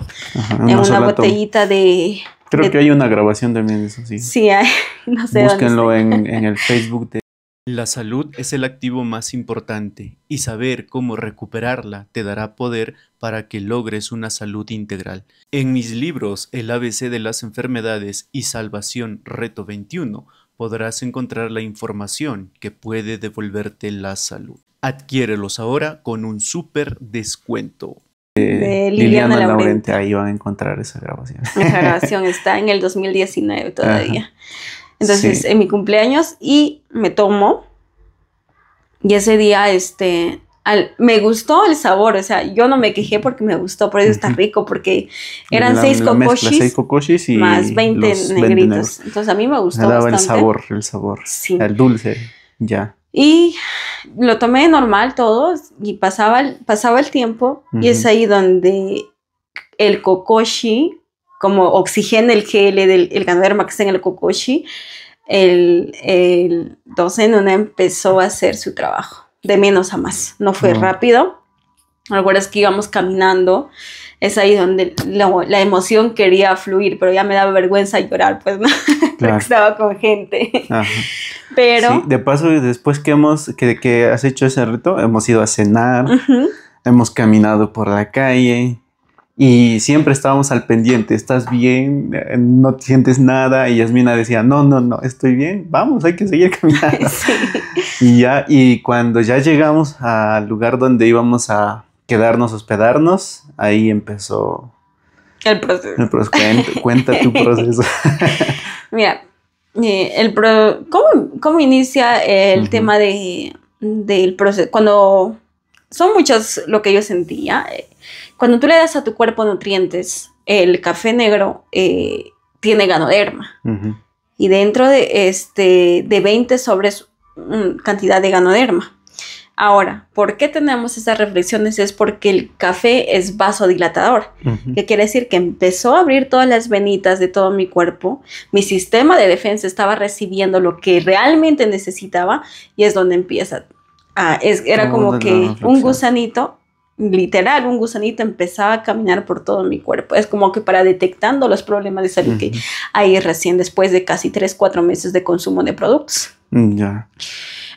En una botellita de... Creo que hay una grabación también de eso, sí. Sí, hay, no sé. Búsquenlo en el Facebook de... La salud es el activo más importante y saber cómo recuperarla te dará poder para que logres una salud integral. En mis libros El ABC de las enfermedades y Salvación Reto 21 podrás encontrar la información que puede devolverte la salud. Adquiérelos ahora con un súper descuento. De Liliana Laurente. Ahí van a encontrar esa grabación. Esa grabación está en el 2019 todavía. Entonces, en mi cumpleaños, y me tomo, y ese día, me gustó el sabor, o sea, yo no me quejé porque me gustó, por eso está rico, porque eran 6 kokoshis y más 20 negritos. Entonces, a mí me gustó bastante. El sabor, sí. El dulce, ya. Y lo tomé normal todo, y pasaba el tiempo, y es ahí donde el kokoshi, como oxigena el gel el ganoderma que está en el kokoshi, el 12 en 1 empezó a hacer su trabajo, de menos a más. No fue rápido. Recuerdas que íbamos caminando, es ahí donde la emoción quería fluir, pero ya me daba vergüenza llorar, pues, ¿no? Porque estaba con gente. Pero... Sí, de paso, después que has hecho ese reto, hemos ido a cenar, hemos caminado por la calle... Y siempre estábamos al pendiente, ¿estás bien? ¿No sientes nada? Y Yasmina decía, no, estoy bien, vamos, hay que seguir caminando. Sí. Y cuando ya llegamos al lugar donde íbamos a hospedarnos, ahí empezó el proceso. Cuenta tu proceso. Mira, ¿cómo inicia el tema del proceso? Cuando son muchas lo que yo sentía. Cuando tú le das a tu cuerpo nutrientes, el café negro tiene ganoderma. y dentro de 20 sobres cantidad de ganoderma. Ahora, ¿por qué tenemos esas reflexiones? Es porque el café es vasodilatador, que quiere decir que empezó a abrir todas las venitas de todo mi cuerpo, mi sistema de defensa estaba recibiendo lo que realmente necesitaba y es donde empieza. Era como que un gusanito, literal, un gusanito empezaba a caminar por todo mi cuerpo. Es como que para detectando los problemas de salud que hay recién después de casi 3-4 meses de consumo de productos.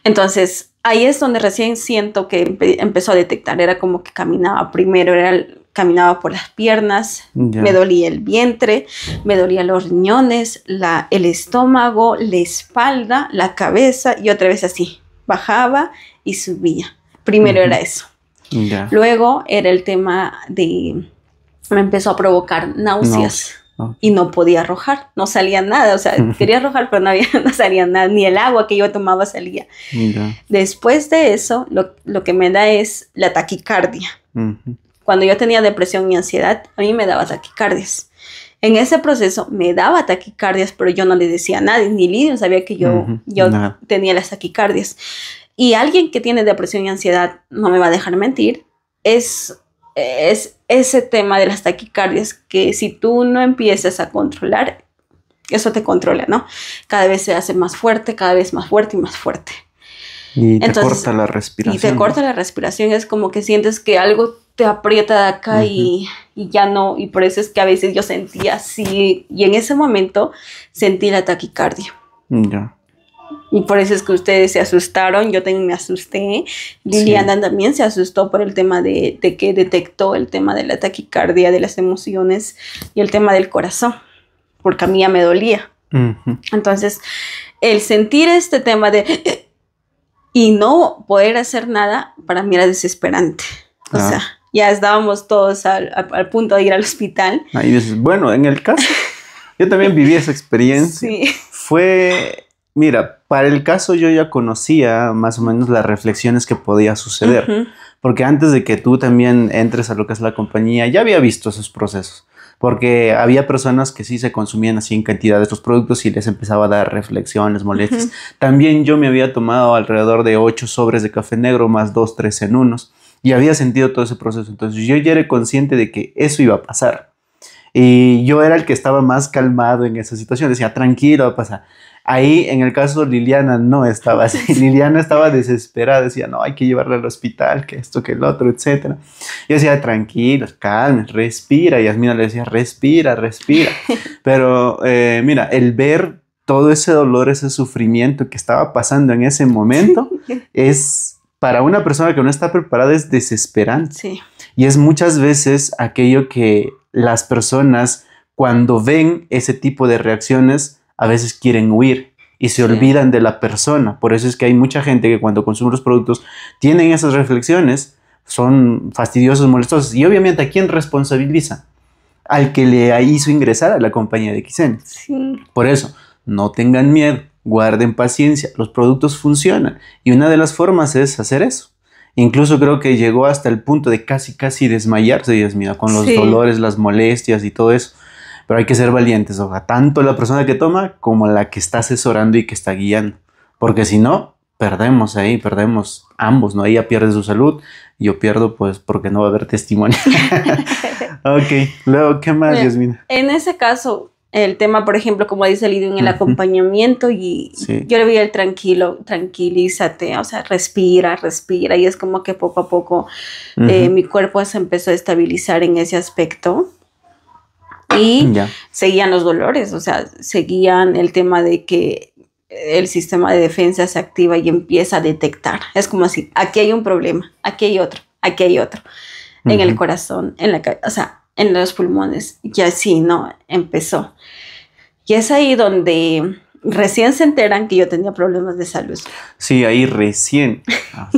Entonces, ahí es donde recién siento que empezó a detectar. Era como que caminaba primero, caminaba por las piernas, me dolía el vientre, me dolían los riñones, el estómago, la espalda, la cabeza y otra vez así. Bajaba y subía. Primero era eso. Luego era el tema me empezó a provocar náuseas. Y no podía arrojar, no salía nada, o sea, quería arrojar, pero no salía nada, ni el agua que yo tomaba salía. Después de eso, lo que me da es la taquicardia. Cuando yo tenía depresión y ansiedad, a mí me daba taquicardias. En ese proceso me daba taquicardias, pero yo no le decía a nadie, ni Lidium sabía que yo tenía las taquicardias. Y alguien que tiene depresión y ansiedad, no me va a dejar mentir, es ese tema de las taquicardias que si tú no empiezas a controlar, eso te controla, ¿no? Cada vez se hace más fuerte, cada vez más fuerte y más fuerte. Y te corta la respiración. Y te corta la respiración, es como que sientes que algo te aprieta de acá y ya no, y por eso es que a veces yo sentía así, y en ese momento sentí la taquicardia. Y por eso es que ustedes se asustaron, yo también me asusté. Liliana también se asustó por el tema de que detectó el tema de la taquicardia, de las emociones y el tema del corazón, porque a mí ya me dolía. Entonces, el sentir este tema y no poder hacer nada, para mí era desesperante. O sea, ya estábamos todos al punto de ir al hospital. Ahí dices, bueno, en el caso, yo también viví esa experiencia. Fue... Mira, para el caso yo ya conocía más o menos las reflexiones que podía suceder, porque antes de que tú también entres a lo que es la compañía, ya había visto esos procesos, porque había personas que sí se consumían así en cantidad de estos productos y les empezaba a dar reflexiones, molestias. También yo me había tomado alrededor de 8 sobres de café negro más 2-3 en unos y había sentido todo ese proceso, entonces yo ya era consciente de que eso iba a pasar. Y yo era el que estaba más calmado en esa situación, decía, tranquilo, va a pasar. Ahí, en el caso, Liliana no estaba así. Liliana estaba desesperada, decía, no, hay que llevarla al hospital, que esto, que el otro, etc. Yo decía, tranquilo, calma, respira. Y Yasmina le decía, respira, respira. Pero, mira, el ver todo ese dolor, ese sufrimiento que estaba pasando en ese momento, es, para una persona que no está preparada, es desesperante. Y es muchas veces aquello que las personas, cuando ven ese tipo de reacciones, a veces quieren huir y se olvidan de la persona. Por eso es que hay mucha gente que cuando consume los productos tienen esas reflexiones, son fastidiosos, molestosos. Y obviamente, ¿a quién responsabiliza? Al que le hizo ingresar a la compañía de XN. Por eso, no tengan miedo, guarden paciencia, los productos funcionan. Y una de las formas es hacer eso. Incluso creo que llegó hasta el punto de casi desmayarse, Dios mío, con los dolores, las molestias y todo eso. Pero hay que ser valientes, o sea, tanto la persona que toma como la que está asesorando y que está guiando. Porque si no, perdemos ahí, perdemos ambos, ¿no? Ella pierde su salud, yo pierdo pues porque no va a haber testimonio. Ok, luego, ¿qué más, Yasmina? En ese caso, el tema, por ejemplo, como dice Lidio, en el acompañamiento y yo le veía el tranquilízate, o sea, respira, y es como que poco a poco mi cuerpo se empezó a estabilizar en ese aspecto. Y seguían los dolores, o sea, seguían el tema de que el sistema de defensa se activa y empieza a detectar. Es como así, aquí hay un problema, aquí hay otro, en el corazón, o sea, en los pulmones. Y así, ¿no? Empezó. Y es ahí donde recién se enteran que yo tenía problemas de salud. Sí, ahí recién.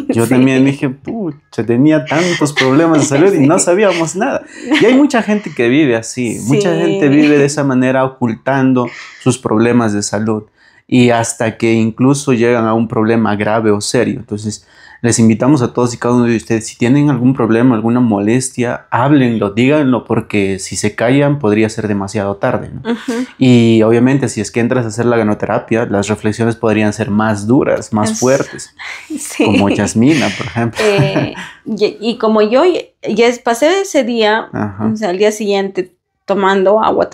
Yo también dije, pucha, tenía tantos problemas de salud y no sabíamos nada. Y hay mucha gente que vive así. Mucha gente vive de esa manera, ocultando sus problemas de salud. y hasta que incluso llegan a un problema grave o serio. Entonces, les invitamos a todos y cada uno de ustedes, si tienen algún problema, alguna molestia, háblenlo, díganlo, porque si se callan podría ser demasiado tarde, ¿no? Y obviamente si es que entras a hacer la ganoterapia, las reflexiones podrían ser más duras, más fuertes, sí. Como Yasmina, por ejemplo. Y como yo ya pasé ese día, o sea, al día siguiente tomando agua,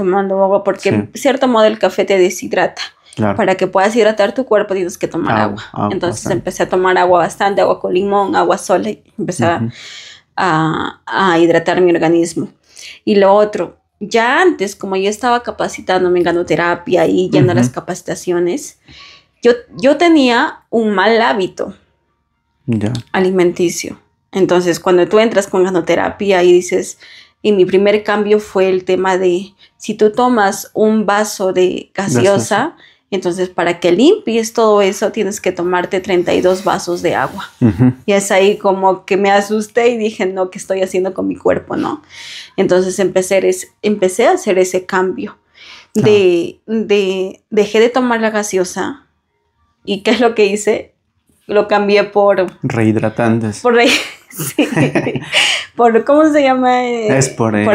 porque en cierto modo el café te deshidrata. Claro. Para que puedas hidratar tu cuerpo tienes que tomar agua. Entonces empecé a tomar agua bastante, agua con limón, agua sola, y empecé a hidratar mi organismo. Y lo otro, ya antes, como yo estaba capacitándome en ganoterapia y yendo a las capacitaciones, yo tenía un mal hábito alimenticio. Entonces cuando tú entras con ganoterapia y dices, y mi primer cambio fue el tema de, si tú tomas un vaso de gaseosa, entonces para que limpies todo eso tienes que tomarte 32 vasos de agua. Y es ahí como que me asusté y dije, no, ¿qué estoy haciendo con mi cuerpo, no? Entonces empecé a hacer ese cambio. Dejé de tomar la gaseosa. ¿Y qué es lo que hice? Lo cambié por... rehidratantes. Sí. ¿Cómo se llama? Espore.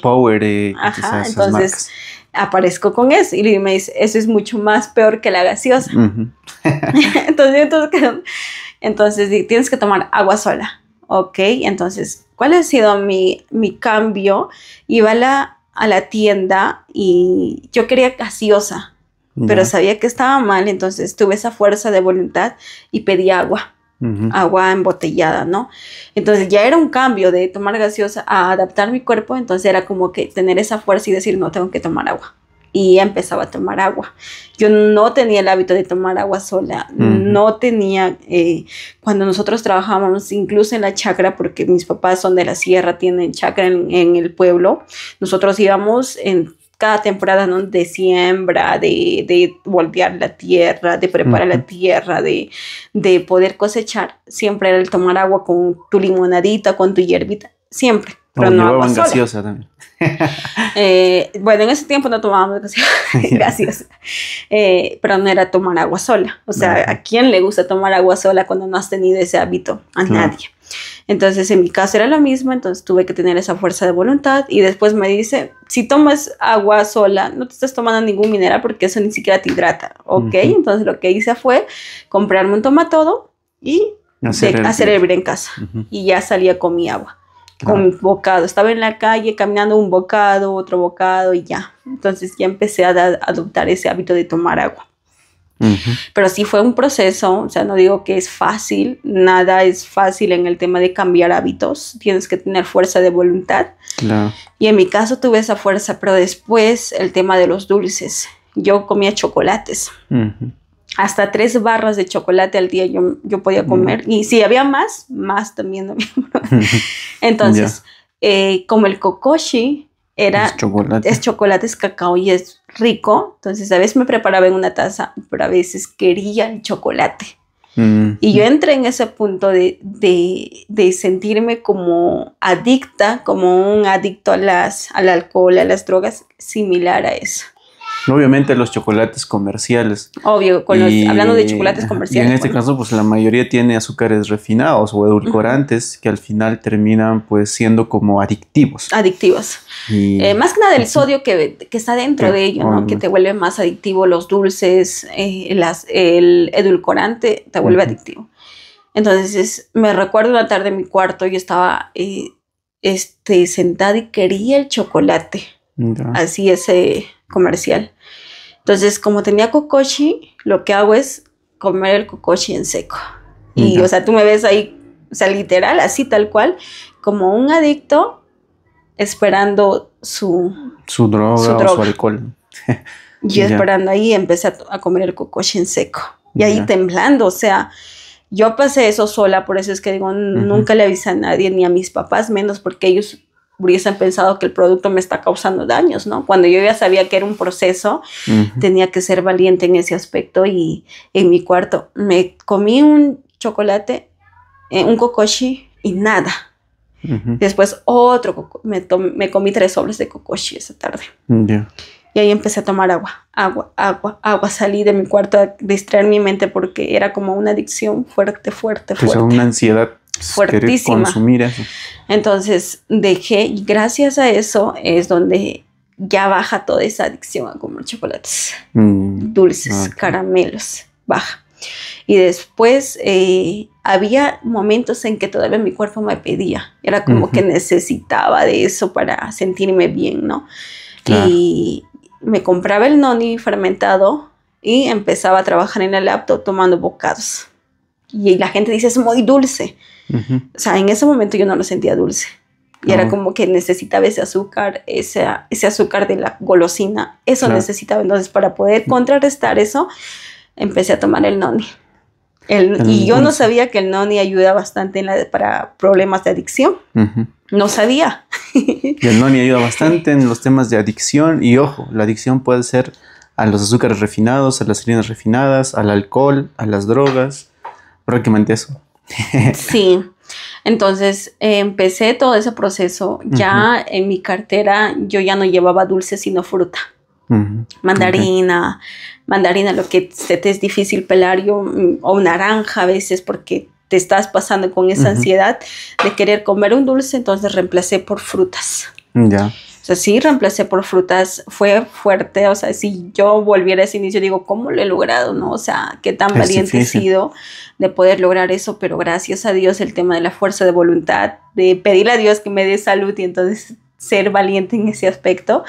Power. Ajá, entonces aparezco con eso y me dice, eso es mucho más peor que la gaseosa. Entonces tienes que tomar agua sola. Ok, entonces, ¿cuál ha sido mi cambio? Iba a la tienda y yo quería gaseosa, pero sabía que estaba mal, entonces tuve esa fuerza de voluntad y pedí agua. Agua embotellada, ¿no? Entonces ya era un cambio de tomar gaseosa a adaptar mi cuerpo, entonces era como que tener esa fuerza y decir, no, tengo que tomar agua. Y empezaba a tomar agua. Yo no tenía el hábito de tomar agua sola, no tenía, cuando nosotros trabajábamos incluso en la chacra, porque mis papás son de la sierra, tienen chacra en el pueblo, nosotros íbamos en cada temporada, ¿no? De siembra, de voltear la tierra, de preparar la tierra, de poder cosechar. Siempre era el tomar agua con tu limonadita, con tu hierbita, siempre. Pero no agua sola. Gaseosa también. Bueno, en ese tiempo no tomábamos gaseosa, pero no era tomar agua sola. O sea, ¿a quién le gusta tomar agua sola cuando no has tenido ese hábito? A nadie. Entonces, en mi caso era lo mismo, entonces tuve que tener esa fuerza de voluntad y después me dice, si tomas agua sola, no te estás tomando ningún mineral porque eso ni siquiera te hidrata, ¿ok? Entonces, lo que hice fue comprarme un tomatodo y hacer hervir en casa y ya salía con mi agua. Con mi bocado, estaba en la calle caminando un bocado, otro bocado y ya. Entonces ya empecé a adoptar ese hábito de tomar agua. Pero sí fue un proceso, o sea, no digo que es fácil, nada es fácil en el tema de cambiar hábitos, tienes que tener fuerza de voluntad. Y en mi caso tuve esa fuerza, pero después el tema de los dulces, yo comía chocolates. Hasta 3 barras de chocolate al día yo podía comer. Y si había más también había. Entonces, como el kokoshi es chocolate, es cacao y es rico. Entonces, a veces me preparaba en una taza, pero a veces quería el chocolate. Y yo entré en ese punto de sentirme como adicta, como un adicto al alcohol, a las drogas, similar a eso. Obviamente los chocolates comerciales. Obvio, hablando de chocolates comerciales. Y en este caso, pues la mayoría tiene azúcares refinados o edulcorantes que al final terminan pues siendo como adictivos. Más que nada el sodio que está dentro de ello, ¿no? Que te vuelve más adictivo, los dulces, el edulcorante te vuelve adictivo. Entonces me recuerdo una tarde en mi cuarto, yo estaba sentada y quería el chocolate. Así ese comercial. Entonces, como tenía kokoshi, lo que hago es comer el kokoshi en seco. Y, o sea, tú me ves ahí, o sea, literal, así tal cual, como un adicto esperando su droga. O su alcohol. Yo esperando ahí, empecé a comer el kokoshi en seco. Y ahí temblando, o sea, yo pasé eso sola, por eso es que digo, nunca le avisé a nadie, ni a mis papás, menos porque ellos hubiesen pensado que el producto me está causando daños, ¿no? Cuando yo ya sabía que era un proceso, tenía que ser valiente en ese aspecto y en mi cuarto me comí un chocolate, un kokoshi y nada. Después me comí 3 sobres de kokoshi esa tarde. Y ahí empecé a tomar agua. Salí de mi cuarto a distraer mi mente porque era como una adicción fuerte. Pues una ansiedad. Fuertísima. Consumir eso. Entonces dejé, y gracias a eso es donde ya baja toda esa adicción a comer chocolates, dulces, caramelos, baja. Y después había momentos en que todavía mi cuerpo me pedía. Era como que necesitaba de eso para sentirme bien, ¿no? Claro. Y me compraba el noni fermentado y empezaba a trabajar en la laptop tomando bocados. Y la gente dice, es muy dulce. O sea, en ese momento yo no lo sentía dulce. Y era como que necesitaba ese azúcar, ese azúcar de la golosina. Eso necesitaba. Entonces, para poder contrarrestar eso, empecé a tomar el noni. Y yo no sabía que el noni ayuda bastante para problemas de adicción. No sabía. Y el noni ayuda bastante en los temas de adicción. Y ojo, la adicción puede ser a los azúcares refinados, a las harinas refinadas, al alcohol, a las drogas. Prácticamente eso. Sí. Entonces empecé todo ese proceso. Ya en mi cartera yo ya no llevaba dulce sino fruta. Mandarina, lo que se te es difícil pelar, o naranja a veces porque te estás pasando con esa ansiedad de querer comer un dulce, entonces reemplacé por frutas. Ya. O sea, sí, reemplacé por frutas, fue fuerte, o sea, si yo volviera a ese inicio, digo, ¿cómo lo he logrado, no? O sea, qué tan valiente he sido de poder lograr eso, pero gracias a Dios el tema de la fuerza de voluntad, de pedirle a Dios que me dé salud y entonces ser valiente en ese aspecto.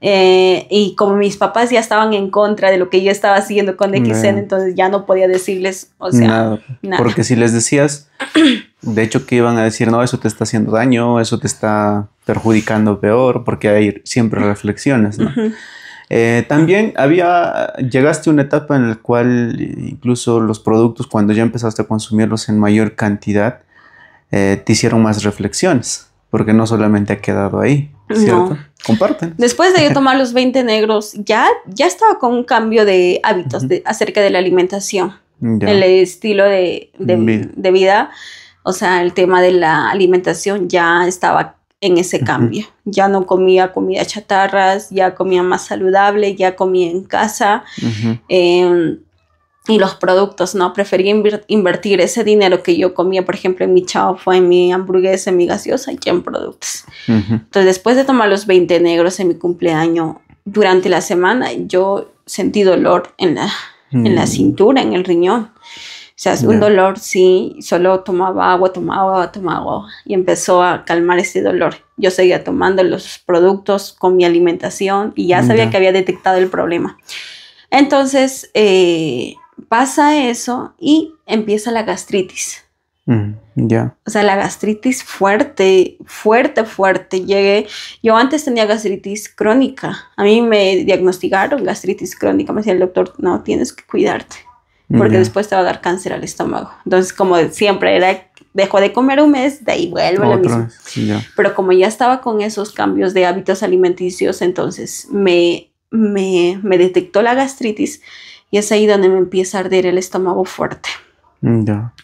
Y como mis papás ya estaban en contra de lo que yo estaba haciendo con XN, entonces ya no podía decirles, o sea, nada. Porque si les decías, de hecho que iban a decir, no, eso te está haciendo daño, eso te está perjudicando peor, porque hay siempre reflexiones, ¿no? También llegaste a una etapa en la cual incluso los productos, cuando ya empezaste a consumirlos en mayor cantidad, te hicieron más reflexiones, porque no solamente ha quedado ahí, ¿cierto? No. Comparten. Después de yo tomar los 20 negros, ya estaba con un cambio de hábitos acerca de la alimentación, el estilo de vida, o sea, el tema de la alimentación ya estaba en ese cambio. Ya no comía comida chatarras, ya comía más saludable, ya comía en casa. Y los productos, ¿no? Prefería invertir ese dinero que yo comía, por ejemplo, en mi chaufa, en mi hamburguesa, en mi gaseosa, que en productos. Entonces, después de tomar los 20 negros en mi cumpleaños, durante la semana, yo sentí dolor en la cintura, en el riñón. O sea, un dolor, sí, solo tomaba agua, y empezó a calmar ese dolor. Yo seguía tomando los productos con mi alimentación y ya sabía que había detectado el problema. Entonces, pasa eso y empieza la gastritis. O sea, la gastritis fuerte. Yo antes tenía gastritis crónica. A mí me diagnosticaron gastritis crónica. Me decía el doctor, no, tienes que cuidarte, porque después te va a dar cáncer al estómago. Entonces, como siempre, dejo de comer un mes, de ahí vuelvo a lo mismo. Pero como ya estaba con esos cambios de hábitos alimenticios, entonces me detectó la gastritis. Y es ahí donde me empieza a arder el estómago fuerte.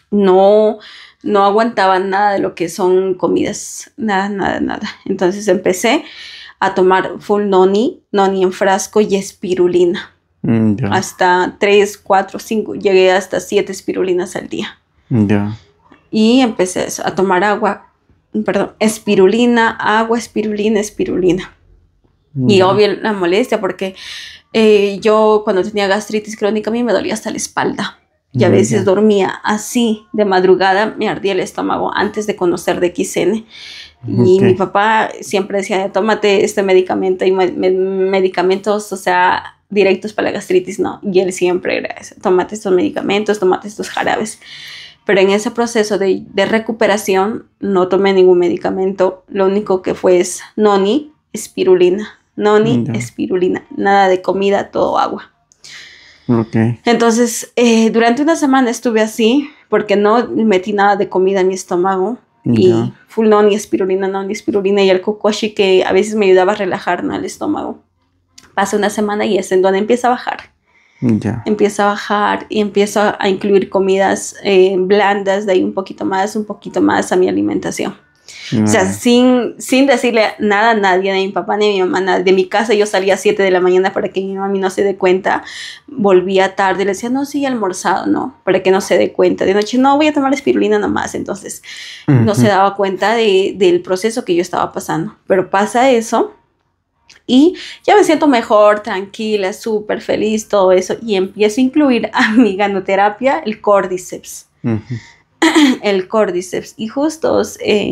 No aguantaba nada de lo que son comidas. Nada. Entonces empecé a tomar full noni en frasco y espirulina. Hasta 3, 4, 5. Llegué hasta 7 espirulinas al día. Y empecé a tomar espirulina. Y obvio la molestia porque yo cuando tenía gastritis crónica a mí me dolía hasta la espalda y a veces dormía así de madrugada, me ardía el estómago antes de conocer de XN. Y mi papá siempre decía, tómate este medicamento, y medicamentos, o sea, directos para la gastritis, no. Y él siempre era eso, tómate estos medicamentos, tómate estos jarabes. Pero en ese proceso de recuperación no tomé ningún medicamento, lo único que fue es noni, espirulina, nada de comida, todo agua. Entonces, durante una semana estuve así, porque no metí nada de comida en mi estómago, y full noni, espirulina, y el kokoshi que a veces me ayudaba a relajar, ¿no?, el estómago. Pasa una semana y es en donde empieza a bajar. Empieza a bajar y empiezo a incluir comidas blandas, de ahí un poquito más a mi alimentación. O sea, sin decirle nada a nadie, ni a mi papá ni a mi mamá, nada. De mi casa yo salía a 7 de la mañana para que mi mamá no se dé cuenta. Volvía tarde, le decía, no, sí, almorzado, no, para que no se dé cuenta. De noche, no, voy a tomar espirulina nomás. Entonces, no se daba cuenta del proceso que yo estaba pasando. Pero pasa eso y ya me siento mejor, tranquila, súper feliz, todo eso. Y empiezo a incluir a mi ganoterapia el Cordyceps. El Cordyceps. Y justo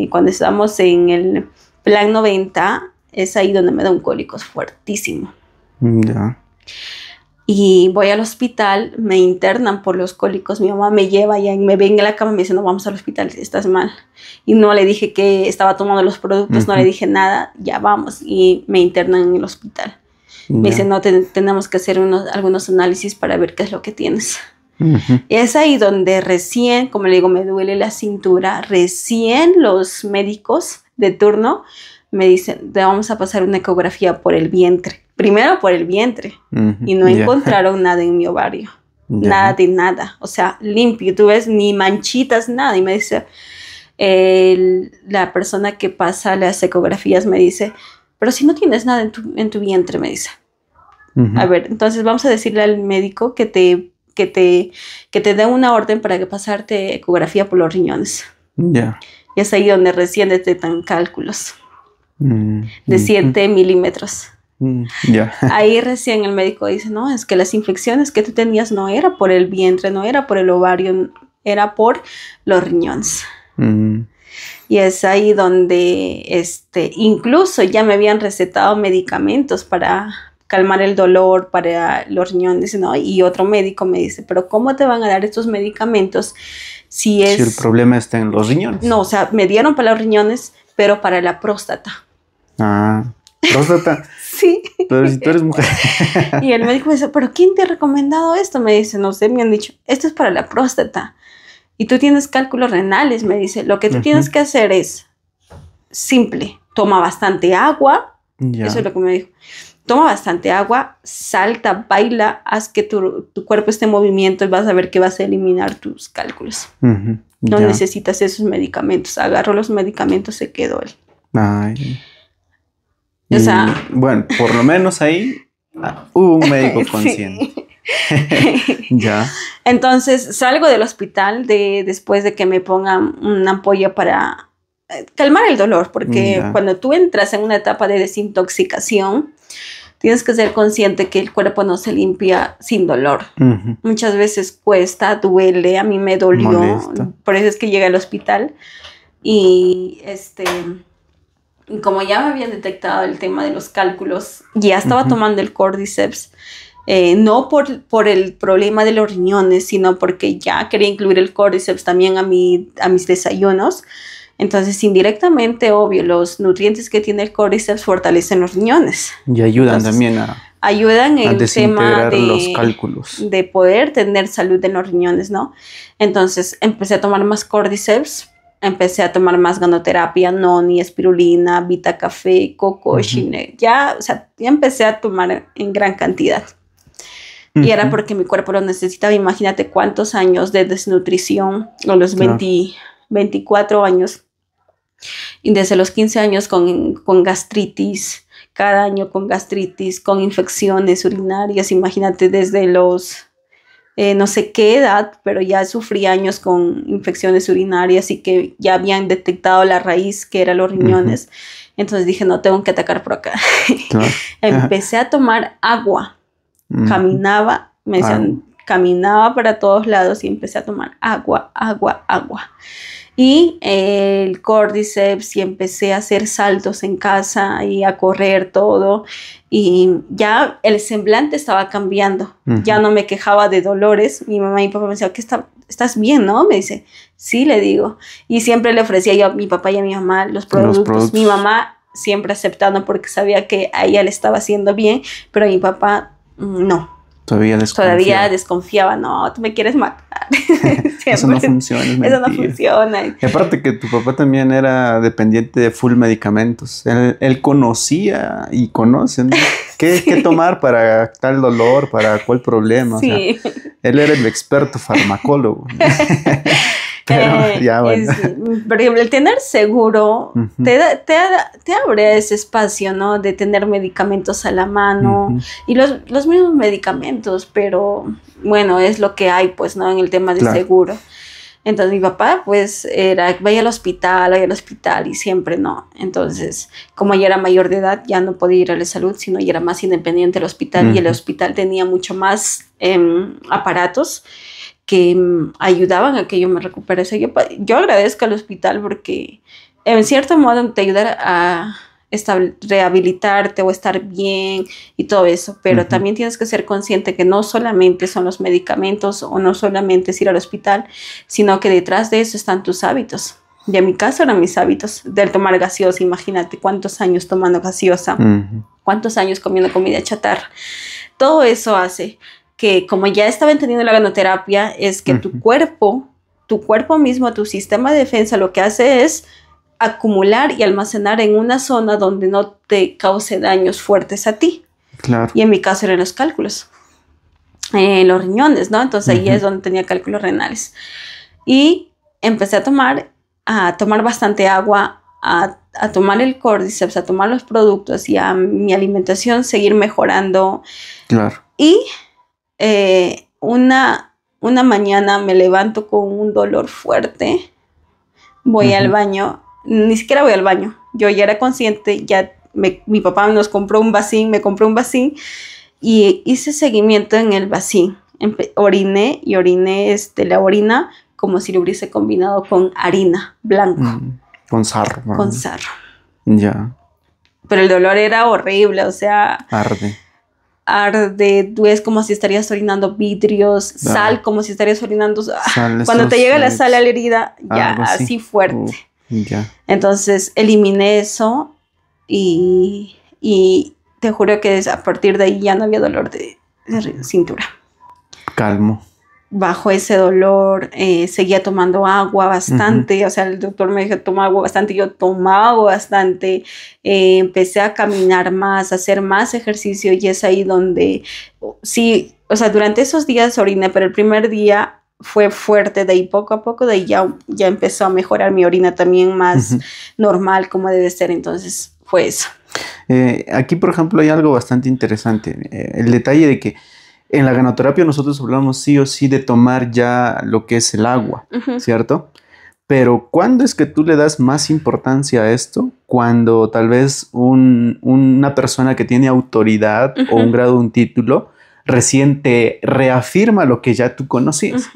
cuando estamos en el plan 90, es ahí donde me da un cólico fuertísimo. Ya. Y voy al hospital, me internan por los cólicos. Mi mamá me lleva y me ve en la cama y me dice, no, vamos al hospital, estás mal. Y no le dije que estaba tomando los productos, no le dije nada, ya vamos. Y me internan en el hospital. Me dicen, no, tenemos que hacer algunos análisis para ver qué es lo que tienes. Y es ahí donde recién, como le digo, me duele la cintura. Recién los médicos de turno me dicen, te vamos a pasar una ecografía por el vientre. Primero por el vientre. Y no encontraron nada en mi ovario. Nada de nada. O sea, limpio. Tú ves ni manchitas, nada. Y me dice, la persona que pasa las ecografías me dice, pero si no tienes nada en tu vientre, me dice. A ver, entonces vamos a decirle al médico que te dé una orden para que pasarte ecografía por los riñones. Y es ahí donde recién detectan cálculos de 7 milímetros. Ahí recién el médico dice, no, es que las infecciones que tú tenías no era por el vientre, no era por el ovario, era por los riñones. Y es ahí donde incluso ya me habían recetado medicamentos para calmar el dolor para los riñones, ¿no? Y otro médico me dice, pero ¿cómo te van a dar estos medicamentos si el problema está en los riñones? No, o sea, me dieron para los riñones, pero para la próstata. ¿Próstata? Sí. Pero si tú eres mujer. Y el médico me dice, ¿pero quién te ha recomendado esto? Me dice, no sé, me han dicho, esto es para la próstata. Y tú tienes cálculos renales, me dice. Lo que tú tienes que hacer es simple. Toma bastante agua. Eso es lo que me dijo. Toma bastante agua, salta, baila, haz que tu cuerpo esté en movimiento y vas a ver que vas a eliminar tus cálculos. No necesitas esos medicamentos. Agarro los medicamentos, se quedó él. O sea, bueno, por lo menos ahí hubo un médico consciente. Entonces salgo del hospital después de que me pongan una ampolla para calmar el dolor, porque cuando tú entras en una etapa de desintoxicación, tienes que ser consciente que el cuerpo no se limpia sin dolor. Muchas veces cuesta, duele, a mí me dolió, molesta. Por eso es que llegué al hospital y como ya me habían detectado el tema de los cálculos, ya estaba tomando el Cordyceps, no por el problema de los riñones, sino porque ya quería incluir el Cordyceps también a mis desayunos. Entonces, indirectamente, obvio, los nutrientes que tiene el Cordyceps fortalecen los riñones. Y ayudan también ayudan en el tema los cálculos. De poder tener salud en los riñones, ¿no? Entonces, empecé a tomar más Cordyceps, empecé a tomar más ganoterapia, noni, espirulina, vita café, coco, shine. Ya empecé a tomar en gran cantidad. Y era porque mi cuerpo lo necesitaba. Imagínate cuántos años de desnutrición, a los 24 años. Y desde los 15 años con gastritis, cada año con gastritis, con infecciones urinarias. Imagínate desde los no sé qué edad, pero ya sufrí años con infecciones urinarias y que ya habían detectado la raíz que era los riñones. Entonces dije, no, tengo que atacar por acá. Empecé a tomar agua. Caminaba, me decían, caminaba para todos lados y empecé a tomar agua. Y el Cordyceps, y empecé a hacer saltos en casa y a correr todo. Y ya el semblante estaba cambiando. Ya no me quejaba de dolores. Mi mamá y mi papá me decían, ¿qué estás bien, no? Me dice, sí, le digo. Y siempre le ofrecía yo a mi papá y a mi mamá los productos. Mi mamá siempre aceptando porque sabía que a ella le estaba haciendo bien, pero a mi papá no. Todavía desconfiaba, no, tú me quieres matar. Eso no funciona, es mentira. Eso no funciona. Y aparte que tu papá también era dependiente de full medicamentos. Él conocía y conoce, ¿no? ¿Qué tomar para tal dolor, para cuál problema? Sí. O sea, él era el experto farmacólogo. Pero ya bueno. Por ejemplo, el tener seguro te abre ese espacio, ¿no? De tener medicamentos a la mano y los mismos medicamentos, pero bueno, es lo que hay, pues, ¿no? En el tema de seguro. Entonces mi papá, pues, vaya al hospital y siempre no. Entonces, como ya era mayor de edad, ya no podía ir a la salud, sino ya era más independiente el hospital y el hospital tenía mucho más aparatos que ayudaban a que yo me recuperase. Yo agradezco al hospital porque en cierto modo te ayuda a rehabilitarte o estar bien y todo eso, pero también tienes que ser consciente que no solamente son los medicamentos o no solamente es ir al hospital, sino que detrás de eso están tus hábitos. Y en mi caso eran mis hábitos del tomar gaseosa. Imagínate cuántos años tomando gaseosa, cuántos años comiendo comida chatarra. Todo eso hace que, como ya estaba entendiendo la ganoterapia, es que tu cuerpo mismo, tu sistema de defensa, lo que hace es acumular y almacenar en una zona donde no te cause daños fuertes a ti. Claro. Y en mi caso eran los cálculos, los riñones, ¿no? Entonces ahí es donde tenía cálculos renales. Y empecé a tomar bastante agua, a tomar el Cordyceps, a tomar los productos y a mi alimentación seguir mejorando. Claro. Y una mañana me levanto con un dolor fuerte, voy al baño, ni siquiera voy al baño, yo ya era consciente, mi papá me compró un vasín y hice seguimiento en el vasín, oriné la orina como si lo hubiese combinado con harina blanco. Con sarro. ¿No? Con sarro. Ya. Pero el dolor era horrible, o sea... Arde, es como si estarías orinando vidrios, sal, como si estarías orinando... Cuando te llega la sal a la herida, ya, así fuerte. Ya. Entonces, eliminé eso y te juro que a partir de ahí ya no había dolor de cintura. Calmo. Bajo ese dolor, seguía tomando agua bastante, o sea, el doctor me dijo, toma agua bastante, yo tomaba agua bastante, empecé a caminar más, a hacer más ejercicio y es ahí donde, sí, o sea, durante esos días oriné, pero el primer día fue fuerte, de ahí poco a poco, de ahí ya empezó a mejorar mi orina también más normal como debe ser, entonces fue eso. Aquí, por ejemplo, hay algo bastante interesante, el detalle de que en la ganoterapia nosotros hablamos sí o sí de tomar ya lo que es el agua, ¿cierto? Pero ¿cuándo es que tú le das más importancia a esto? Cuando tal vez una persona que tiene autoridad o un grado, un título, recién te reafirma lo que ya tú conocías.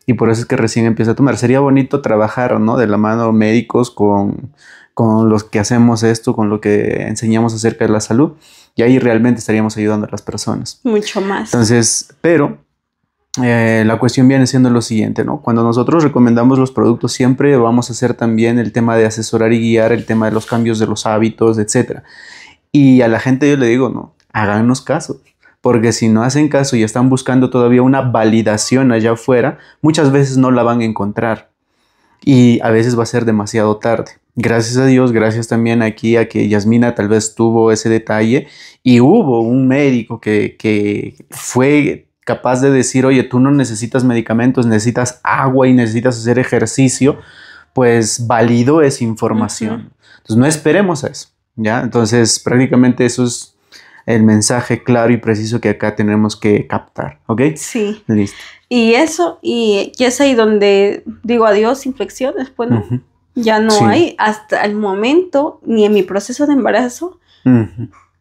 Y por eso es que recién empieza a tomar. Sería bonito trabajar, ¿no? De la mano médicos con los que hacemos esto, con lo que enseñamos acerca de la salud. Y ahí realmente estaríamos ayudando a las personas. Mucho más. Entonces, pero la cuestión viene siendo lo siguiente, ¿no? Cuando nosotros recomendamos los productos, siempre vamos a hacer también el tema de asesorar y guiar, el tema de los cambios de los hábitos, etc. Y a la gente yo le digo, no, háganos caso. Porque si no hacen caso y están buscando todavía una validación allá afuera, muchas veces no la van a encontrar. Y a veces va a ser demasiado tarde. Gracias a Dios, gracias también aquí a que Yasmina tal vez tuvo ese detalle y hubo un médico que fue capaz de decir, oye, tú no necesitas medicamentos, necesitas agua y necesitas hacer ejercicio, pues validó esa información. Entonces no esperemos a eso, ¿ya? Entonces prácticamente eso es el mensaje claro y preciso que acá tenemos que captar, ¿ok? Sí. Listo. Y eso, y es ahí donde digo adiós infecciones, pues no. Ya no hay, hasta el momento, ni en mi proceso de embarazo,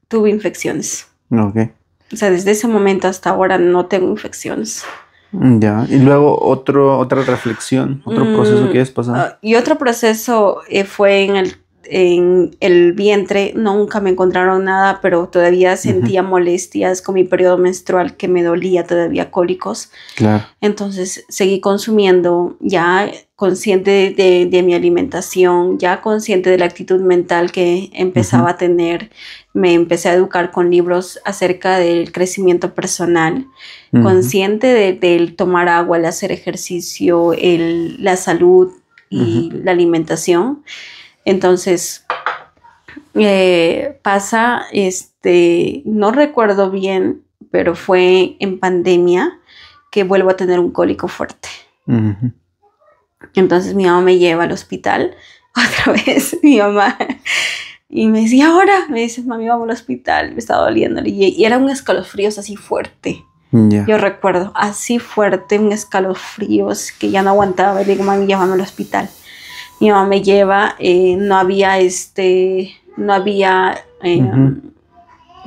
tuve infecciones. Ok. O sea, desde ese momento hasta ahora no tengo infecciones. Ya, y luego otra reflexión, otro proceso que es pasar. Y otro proceso fue en el vientre, nunca me encontraron nada, pero todavía sentía molestias con mi periodo menstrual que me dolía, todavía cólicos. Claro. Entonces seguí consumiendo, ya consciente de mi alimentación, ya consciente de la actitud mental que empezaba a tener. Me empecé a educar con libros acerca del crecimiento personal, consciente del tomar agua, el hacer ejercicio, la salud y la alimentación. Entonces, pasa, no recuerdo bien, pero fue en pandemia que vuelvo a tener un cólico fuerte. Entonces mi mamá me lleva al hospital, otra vez mi mamá, y me decía, ahora, me dice, mami, vamos al hospital, me está doliendo, y era un escalofríos así fuerte. Ya. Yo recuerdo, así fuerte, un escalofríos que ya no aguantaba, y le digo, mami, llévame al hospital. Mi mamá me lleva, no había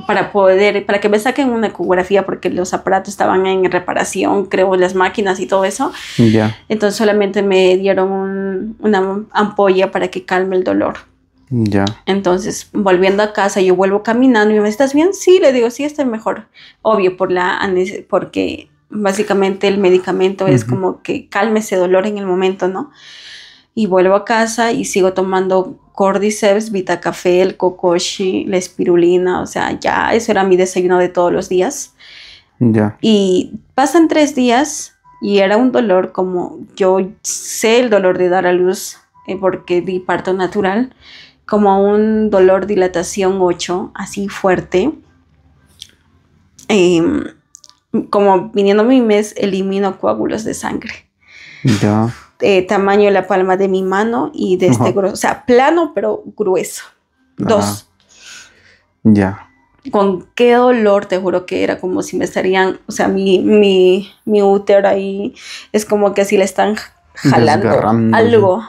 para que me saquen una ecografía, porque los aparatos estaban en reparación, creo, las máquinas y todo eso. Ya. Entonces solamente me dieron una ampolla para que calme el dolor. Ya. Entonces, volviendo a casa, yo vuelvo caminando y me dice, ¿estás bien? Sí, le digo, sí, estoy mejor. Obvio, porque básicamente el medicamento es como que calme ese dolor en el momento, ¿no? Y vuelvo a casa y sigo tomando Cordyceps, Vitacafé, el Kokoshi, la espirulina, o sea, ya eso era mi desayuno de todos los días. Ya. Y pasan 3 días y era un dolor como, yo sé el dolor de dar a luz porque di parto natural, como un dolor dilatación 8, así fuerte. Como viniendo mi mes, elimino coágulos de sangre. Ya. Tamaño de la palma de mi mano y de este grueso, o sea, plano pero grueso. 2. Ya. Con qué dolor, te juro que era como si me estarían, o sea, mi útero ahí es como que si le están jalando algo,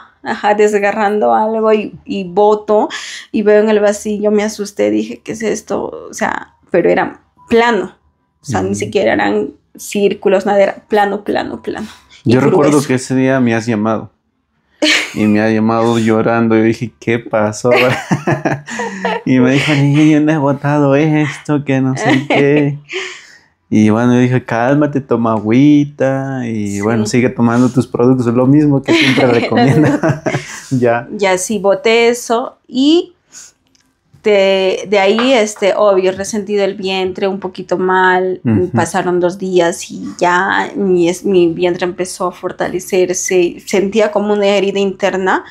desgarrando algo y boto y veo en el vacío, me asusté, dije, ¿qué es esto? O sea, pero era plano, o sea, ni siquiera eran círculos, nada, era plano. Yo recuerdo que ese día me has llamado. Y me ha llamado llorando. Yo dije, ¿qué pasó? Y me dijo, niño, no he botado esto, que no sé qué. Y bueno, yo dije, cálmate, toma agüita. Y bueno, sigue tomando tus productos. Es lo mismo que siempre recomiendo. Ya sí, boté eso. Y de ahí, obvio, resentido el vientre un poquito mal. Pasaron 2 días y ya mi vientre empezó a fortalecerse. Sentía como una herida interna.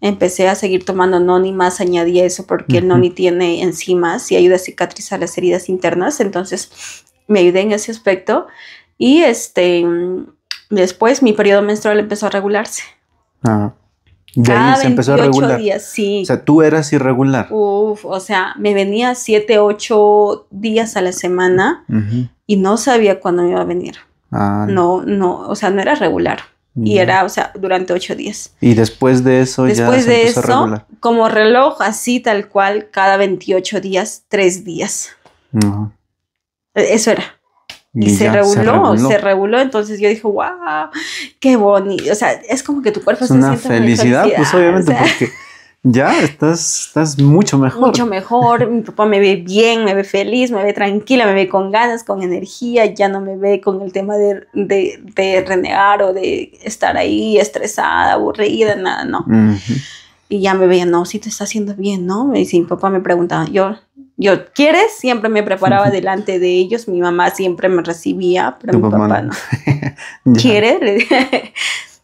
Empecé a seguir tomando noni, más añadí eso porque el noni tiene enzimas y ayuda a cicatrizar las heridas internas. Entonces me ayudé en ese aspecto. Y después mi periodo menstrual empezó a regularse. De ahí se empezó a regular. Días, sí. O sea, tú eras irregular. O sea, me venía 7, 8 días a la semana y no sabía cuándo me iba a venir. No, o sea, no era regular. Y era, o sea, durante 8 días. Y después de eso ya se empezó a regular. Como reloj, así tal cual, cada 28 días, 3 días. Eso era. Y se reguló, entonces yo dije, wow, qué bonito, o sea, es como que tu cuerpo se siente felicidad, pues obviamente, o sea, porque ya estás mucho mejor. Mucho mejor, mi papá me ve bien, me ve feliz, me ve tranquila, me ve con ganas, con energía, ya no me ve con el tema de renegar o de estar ahí estresada, aburrida, nada, ¿no? Y ya me veía, no, sí te está haciendo bien, ¿no? Me dice, mi papá me preguntaba, yo, ¿quieres? Siempre me preparaba delante de ellos. Mi mamá siempre me recibía, pero mi papá no. ¿Quieres? Le dije,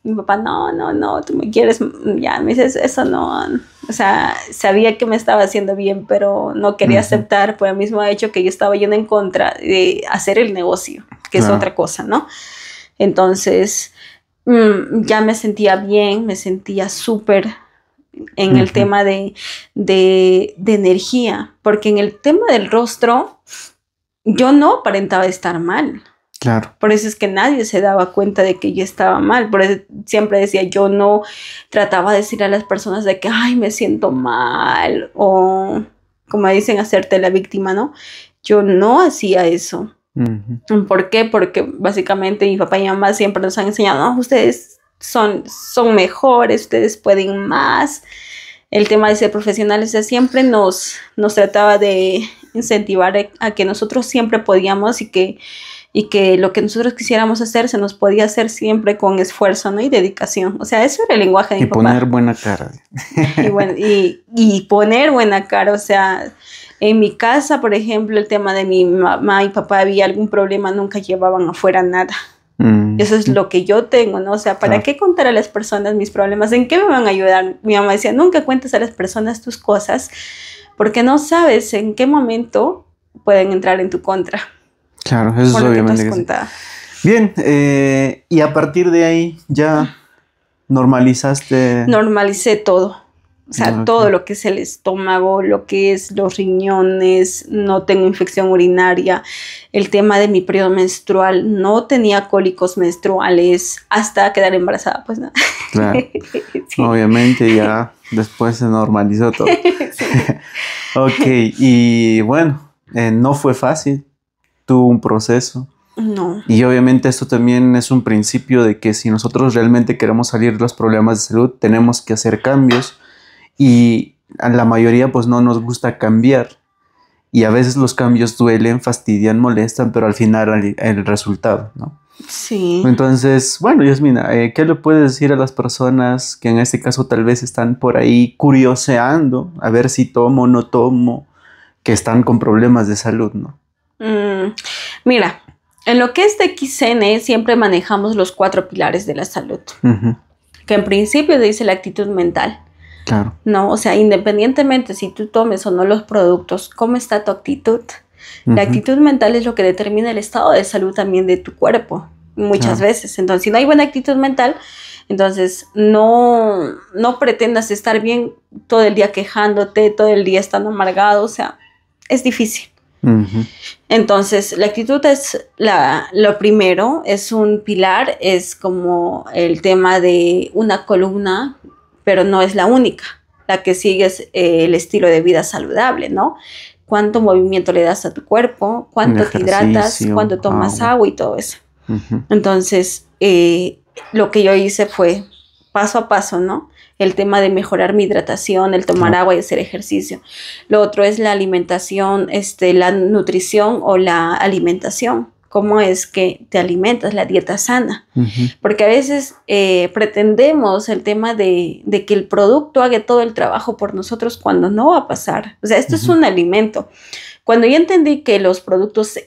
mi papá, no, tú me quieres. Ya, me dices, eso no. O sea, sabía que me estaba haciendo bien, pero no quería aceptar por el mismo hecho que yo estaba yendo en contra de hacer el negocio, que es otra cosa, ¿no? Entonces, ya me sentía bien, me sentía súper en el tema de energía, porque en el tema del rostro yo no aparentaba estar mal. Claro. Por eso es que nadie se daba cuenta de que yo estaba mal. Por eso siempre decía, yo no trataba de decir a las personas de que, ay, me siento mal, o como dicen, hacerte la víctima, ¿no? Yo no hacía eso. ¿Por qué? Porque básicamente mi papá y mi mamá siempre nos han enseñado, no, ustedes son mejores, ustedes pueden más. El tema de ser profesionales, o sea, siempre nos trataba de incentivar a que nosotros siempre podíamos y que lo que nosotros quisiéramos hacer se nos podía hacer siempre con esfuerzo, ¿no? Y dedicación. O sea, eso era el lenguaje de mi papá. Y poner buena cara. y poner buena cara, o sea, en mi casa, por ejemplo, el tema de mi mamá y papá, había algún problema, nunca llevaban afuera nada. Eso es lo que yo tengo, ¿no? O sea, ¿para qué contar a las personas mis problemas? ¿En qué me van a ayudar? Mi mamá decía, nunca cuentes a las personas tus cosas porque no sabes en qué momento pueden entrar en tu contra. Claro, eso es obviamente. Bien, y a partir de ahí ya ¿Normalizaste? Normalicé todo. O sea, Okay. todo lo que es el estómago, lo que es los riñones, no tengo infección urinaria, el tema de mi periodo menstrual, no tenía cólicos menstruales hasta quedar embarazada, pues nada. Claro. Sí. Obviamente ya después se normalizó todo. Sí. Ok, y bueno, no fue fácil, tuvo un proceso. No. Y obviamente esto también es un principio de que si nosotros realmente queremos salir de los problemas de salud, tenemos que hacer cambios. Y a la mayoría pues no nos gusta cambiar. Y a veces los cambios duelen, fastidian, molestan, pero al final el resultado, ¿no? Sí. Entonces, bueno, Yasmina, ¿qué le puedes decir a las personas que en este caso tal vez están por ahí curioseando a ver si tomo o no tomo, que están con problemas de salud, ¿no? Mira, en lo que es de XN siempre manejamos los 4 pilares de la salud, que en principio dice la actitud mental. Claro. No, o sea, independientemente si tú tomes o no los productos, ¿cómo está tu actitud? La actitud mental es lo que determina el estado de salud también de tu cuerpo, muchas veces. Entonces, si no hay buena actitud mental, entonces no pretendas estar bien todo el día quejándote, todo el día estando amargado, o sea, es difícil. Entonces, la actitud es lo primero, es un pilar, es como el tema de una columna, pero no es la única. La que sigue es el estilo de vida saludable, ¿no? Cuánto movimiento le das a tu cuerpo, cuánto te hidratas, cuánto tomas agua y todo eso. Entonces, lo que yo hice fue paso a paso, ¿no? El tema de mejorar mi hidratación, el tomar agua y hacer ejercicio. Lo otro es la alimentación, la nutrición o la alimentación. ¿Cómo es que te alimentas? La dieta sana. Porque a veces pretendemos el tema de que el producto haga todo el trabajo por nosotros cuando no va a pasar. O sea, esto es un alimento. Cuando yo entendí que los productos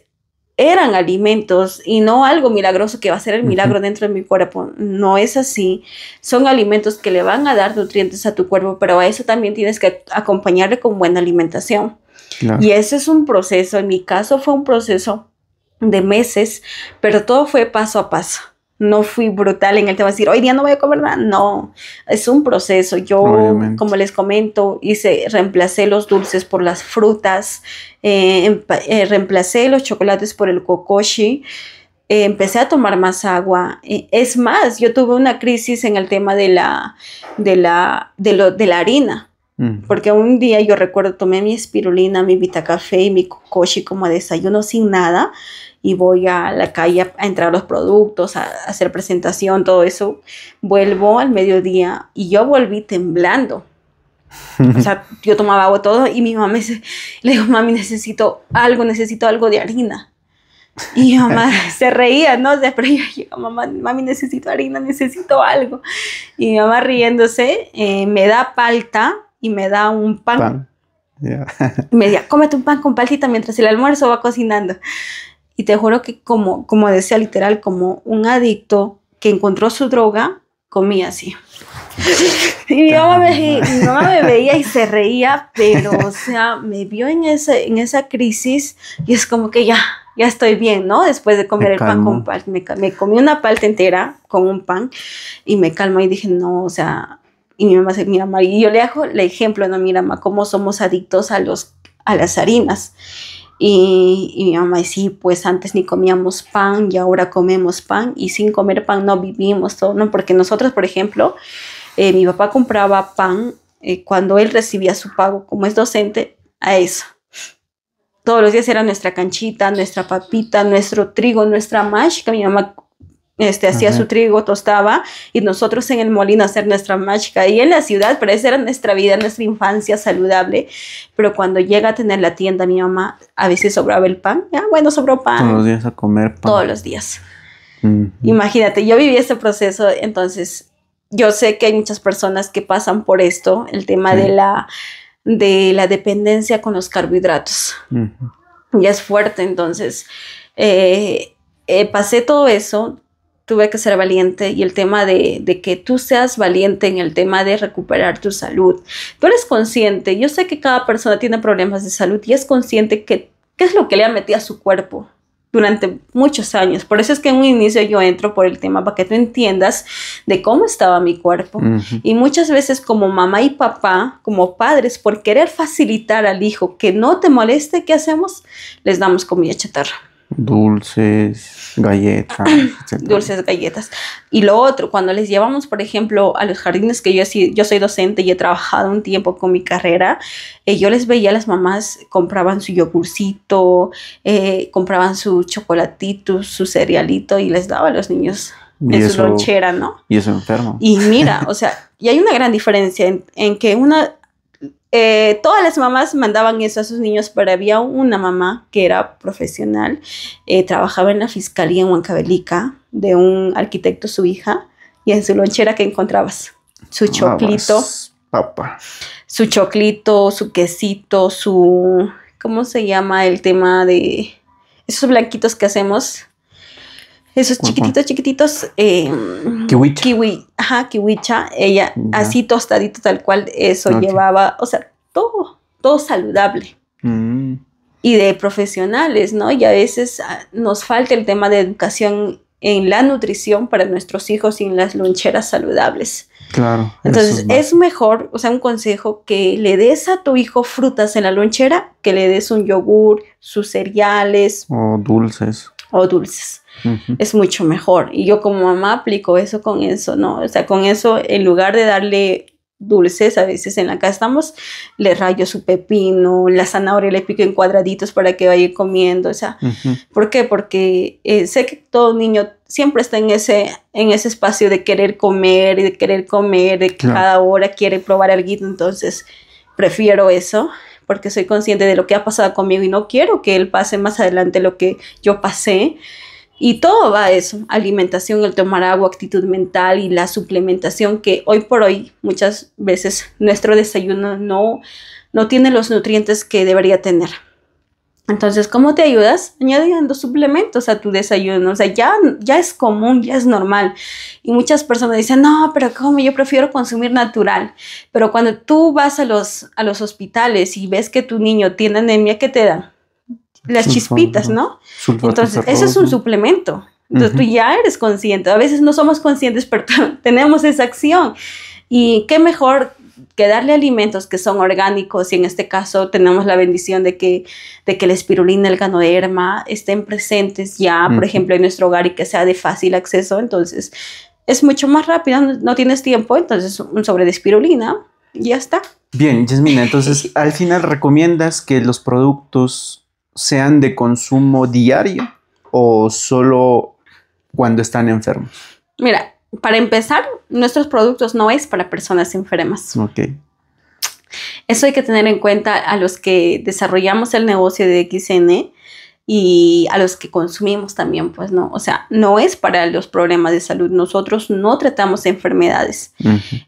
eran alimentos y no algo milagroso que va a ser el milagro dentro de mi cuerpo, no es así. Son alimentos que le van a dar nutrientes a tu cuerpo, pero a eso también tienes que acompañarle con buena alimentación. Claro. Y ese es un proceso. En mi caso fue un proceso de meses, pero todo fue paso a paso. No fui brutal en el tema de decir, hoy día no voy a comer nada. No, es un proceso. Yo, como les comento, reemplacé los dulces por las frutas, reemplacé los chocolates por el kokoshi, empecé a tomar más agua. Es más, yo tuve una crisis en el tema de la harina. Porque un día yo recuerdo, tomé mi espirulina, mi Vitacafé y mi kokoshi como desayuno sin nada, y voy a la calle a entrar los productos, a hacer presentación, todo eso. Vuelvo al mediodía y yo volví temblando. O sea, yo tomaba agua todo y mi mamá le digo, mami, necesito algo de harina. Y mi mamá se reía, ¿no? Pero yo, mami, necesito harina, necesito algo. Y mi mamá riéndose, me da palta y me da un pan. Yeah. Me decía, cómete un pan con paltita mientras el almuerzo va cocinando. Y te juro que como decía literal, como un adicto que encontró su droga, comía así. Y mi mamá me veía y se reía, pero o sea, me vio en esa crisis y es como que ya estoy bien, ¿no? Después de comer el pan con palta, me comí una palta entera con un pan y me calmó y dije, no, o sea, y mi mamá se mira, y yo le hago el ejemplo, no, mira, ma, cómo somos adictos a las harinas. Y mi mamá, sí, pues antes ni comíamos pan y ahora comemos pan, y sin comer pan no vivimos todo, ¿no? Porque nosotros, por ejemplo, mi papá compraba pan cuando él recibía su pago, como es docente, a eso. Todos los días era nuestra canchita, nuestra papita, nuestro trigo, nuestra mash, que mi mamá hacía su trigo, tostaba, y nosotros en el molino hacer nuestra mashka, y en la ciudad, pero esa era nuestra vida, nuestra infancia saludable. Pero cuando llega a tener la tienda, mi mamá, a veces sobraba el pan, bueno, sobró pan. Todos los días a comer pan. Todos los días. Imagínate, yo viví este proceso, entonces yo sé que hay muchas personas que pasan por esto, el tema de la dependencia con los carbohidratos. Ya es fuerte, entonces pasé todo eso. Tuve que ser valiente, y el tema de que tú seas valiente en el tema de recuperar tu salud. Tú eres consciente, yo sé que cada persona tiene problemas de salud y es consciente que qué es lo que le ha metido a su cuerpo. durante muchos años. Por eso es que en un inicio yo entro por el tema para que tú entiendas de cómo estaba mi cuerpo. Y muchas veces como mamá y papá, como padres, por querer facilitar al hijo que no te moleste, ¿qué hacemos? Les damos comida chatarra. Dulces, galletas, etc. Dulces, galletas. Y lo otro, cuando les llevamos, por ejemplo, a los jardines, que yo soy docente y he trabajado un tiempo con mi carrera, yo les veía a las mamás, compraban su yogurcito, compraban su chocolatito, su cerealito y les daba a los niños en su lonchera, ¿no? Y eso enfermo. Y mira, o sea, y hay una gran diferencia en que todas las mamás mandaban eso a sus niños, pero había una mamá que era profesional, trabajaba en la fiscalía en Huancavelica, de un arquitecto, su hija, y en su lonchera, ¿qué encontrabas? Su choclito, papa. Su choclito, su quesito, ¿cómo se llama el tema de esos blanquitos que hacemos? Esos chiquititos, kiwicha, ella así tostadito tal cual, eso llevaba, o sea, todo saludable. Y de profesionales, ¿no? Y a veces nos falta el tema de educación en la nutrición para nuestros hijos y en las loncheras saludables. Claro. Entonces es mejor, o sea, un consejo, que le des a tu hijo frutas en la lonchera, que le des un yogur, sus cereales. O dulces. Es mucho mejor. Y yo como mamá aplico eso con eso, ¿no? O sea, con eso, en lugar de darle dulces, a veces en la casa le rayo su pepino, la zanahoria le pico en cuadraditos para que vaya comiendo. O sea, ¿por qué? Porque sé que todo niño siempre está en ese espacio de querer comer, de que cada hora quiere probar algo. Entonces, prefiero eso, porque soy consciente de lo que ha pasado conmigo y no quiero que él pase más adelante lo que yo pasé. Y todo va a eso, alimentación, el tomar agua, actitud mental y la suplementación, que hoy por hoy muchas veces nuestro desayuno no tiene los nutrientes que debería tener. Entonces, ¿cómo te ayudas? Añadiendo suplementos a tu desayuno. O sea, ya es común, ya es normal. Y muchas personas dicen, no, pero ¿cómo? Yo prefiero consumir natural. Pero cuando tú vas a los hospitales y ves que tu niño tiene anemia, ¿qué te dan? Las chispitas, ¿no? Entonces, eso es un suplemento. Entonces, tú ya eres consciente. A veces no somos conscientes, pero tenemos esa acción. Y qué mejor que darle alimentos que son orgánicos, y en este caso tenemos la bendición de que la espirulina, el ganoderma estén presentes ya, por ejemplo, en nuestro hogar, y que sea de fácil acceso. Entonces, es mucho más rápido, no tienes tiempo, entonces un sobre de espirulina y ya está. Bien, Yasmina, entonces al final recomiendas que los productos sean de consumo diario o solo cuando están enfermos. Mira, para empezar, nuestros productos no es para personas enfermas. Ok. Eso hay que tener en cuenta a los que desarrollamos el negocio de XN y a los que consumimos también, pues no. O sea, no es para los problemas de salud. Nosotros no tratamos enfermedades.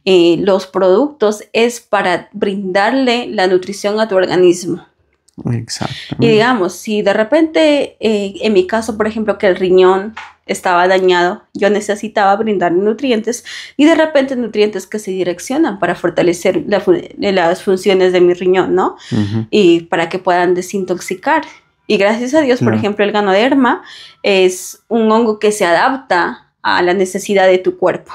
Los productos es para brindarle la nutrición a tu organismo. Exacto. Y digamos, si de repente, en mi caso, por ejemplo, que el riñón estaba dañado, yo necesitaba brindar nutrientes, y de repente nutrientes que se direccionan para fortalecer las funciones de mi riñón, ¿no? Y para que puedan desintoxicar. Y gracias a Dios, por ejemplo, el ganoderma es un hongo que se adapta a la necesidad de tu cuerpo.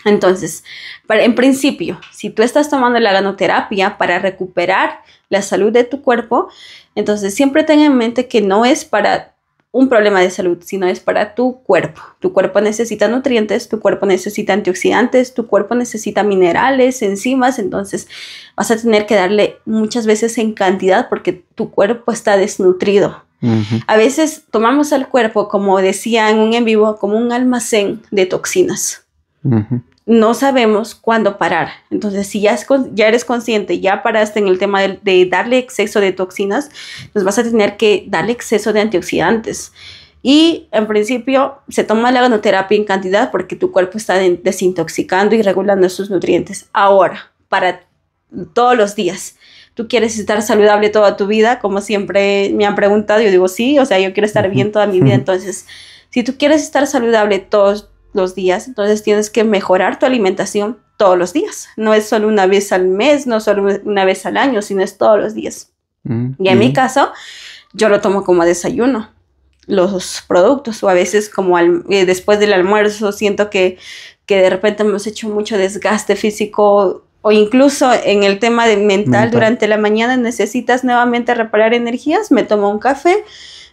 Entonces, en principio, si tú estás tomando la ganoterapia para recuperar la salud de tu cuerpo, entonces siempre ten en mente que no es para un problema de salud, sino es para tu cuerpo. Tu cuerpo necesita nutrientes, tu cuerpo necesita antioxidantes, tu cuerpo necesita minerales, enzimas, entonces vas a tener que darle muchas veces en cantidad porque tu cuerpo está desnutrido. A veces tomamos al cuerpo, como decía en un en vivo, como un almacén de toxinas. No sabemos cuándo parar. Entonces, si ya eres consciente, ya paraste en el tema de darle exceso de toxinas, pues vas a tener que darle exceso de antioxidantes. Y en principio se toma la ganoterapia en cantidad porque tu cuerpo está desintoxicando y regulando sus nutrientes. Ahora, para todos los días, ¿tú quieres estar saludable toda tu vida? Como siempre me han preguntado, yo digo sí, o sea, yo quiero estar bien toda mi vida. Entonces, si tú quieres estar saludable todos los días, entonces tienes que mejorar tu alimentación todos los días. No es solo una vez al mes, no solo una vez al año, sino es todos los días. Y en mi caso, yo lo tomo como desayuno. los productos, o a veces como después del almuerzo siento que de repente hemos hecho mucho desgaste físico, o incluso en el tema de mental, durante la mañana necesitas nuevamente reparar energías, me tomo un café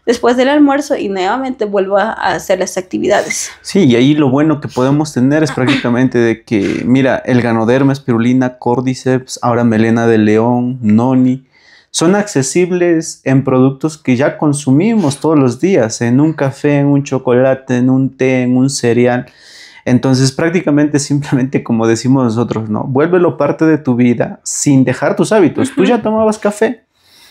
después del almuerzo y nuevamente vuelvo a hacer las actividades. Sí, y ahí lo bueno que podemos tener es prácticamente de que, mira, el Ganoderma, espirulina, Cordyceps, ahora melena de león, noni, son accesibles en productos que ya consumimos todos los días, en un café, en un chocolate, en un té, en un cereal. Entonces prácticamente simplemente, como decimos nosotros, ¿no? Vuélvelo parte de tu vida sin dejar tus hábitos. Tú ya tomabas café,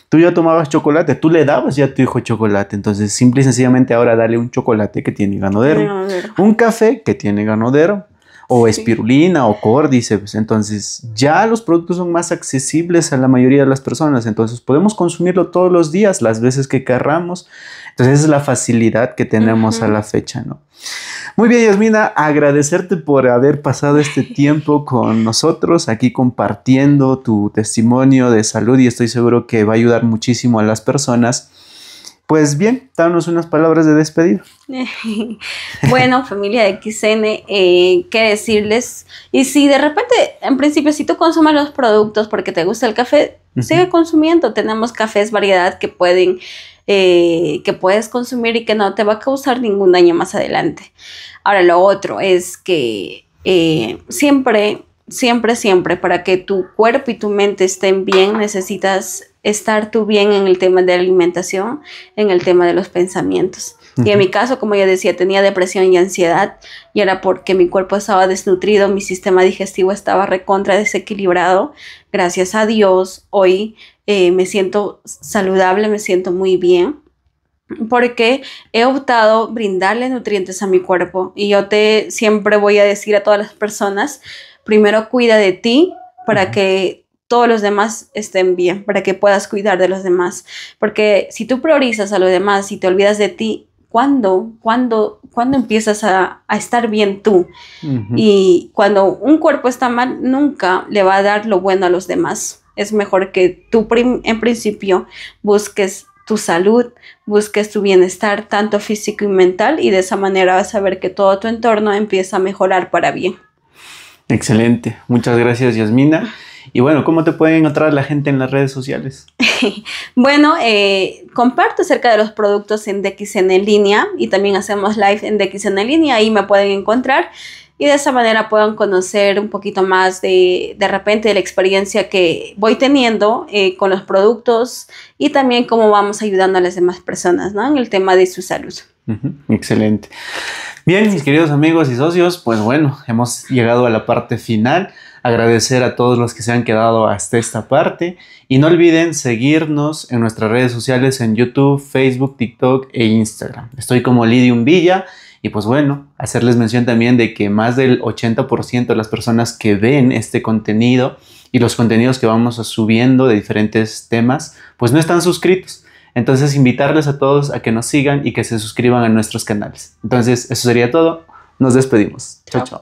tú ya tomabas chocolate, tú le dabas ya a tu hijo chocolate. Entonces simple y sencillamente ahora dale un chocolate que tiene Ganoderma, un café que tiene Ganoderma, o espirulina o Cordyceps. Entonces ya los productos son más accesibles a la mayoría de las personas. Entonces podemos consumirlo todos los días, las veces que querramos. Entonces esa es la facilidad que tenemos a la fecha, ¿no? Muy bien, Yasmina, agradecerte por haber pasado este tiempo con nosotros, aquí compartiendo tu testimonio de salud, y estoy seguro que va a ayudar muchísimo a las personas. Pues bien, danos unas palabras de despedida. Bueno, familia de XN, qué decirles. Y si de repente, en principio, si tú consumes los productos porque te gusta el café, sigue consumiendo. Tenemos cafés variedad que puedes consumir y que no te va a causar ningún daño más adelante. Ahora, lo otro es que siempre, para que tu cuerpo y tu mente estén bien, necesitas estar tú bien en el tema de la alimentación, en el tema de los pensamientos. Y en mi caso, como ya decía, tenía depresión y ansiedad, y era porque mi cuerpo estaba desnutrido, mi sistema digestivo estaba recontra desequilibrado. Gracias a Dios, hoy me siento saludable, me siento muy bien, porque he optado brindarle nutrientes a mi cuerpo. Y yo siempre voy a decir a todas las personas, primero cuida de ti para que todos los demás estén bien, para que puedas cuidar de los demás. Porque si tú priorizas a los demás y te olvidas de ti, ¿cuándo empiezas a estar bien tú? Y cuando un cuerpo está mal, nunca le va a dar lo bueno a los demás. Es mejor que tú en principio busques tu salud, busques tu bienestar, tanto físico y mental, y de esa manera vas a ver que todo tu entorno empieza a mejorar para bien. Excelente. Muchas gracias, Yasmina. Y bueno, ¿cómo te pueden encontrar la gente en las redes sociales? Bueno, comparto acerca de los productos en DXN en línea, y también hacemos live en DXN en línea. Ahí me pueden encontrar y de esa manera puedan conocer un poquito más de repente de la experiencia que voy teniendo con los productos, y también cómo vamos ayudando a las demás personas, ¿no?, en el tema de su salud. Excelente. Bien, mis queridos amigos y socios, pues bueno, hemos llegado a la parte final. Agradecer a todos los que se han quedado hasta esta parte, y no olviden seguirnos en nuestras redes sociales en YouTube, Facebook, TikTok e Instagram. Estoy como Lidium Villa, y pues bueno, hacerles mención también de que más del 80% de las personas que ven este contenido y los contenidos que vamos subiendo de diferentes temas, pues no están suscritos. Entonces invitarles a todos a que nos sigan y que se suscriban a nuestros canales. Entonces eso sería todo. Nos despedimos. Chao, chao.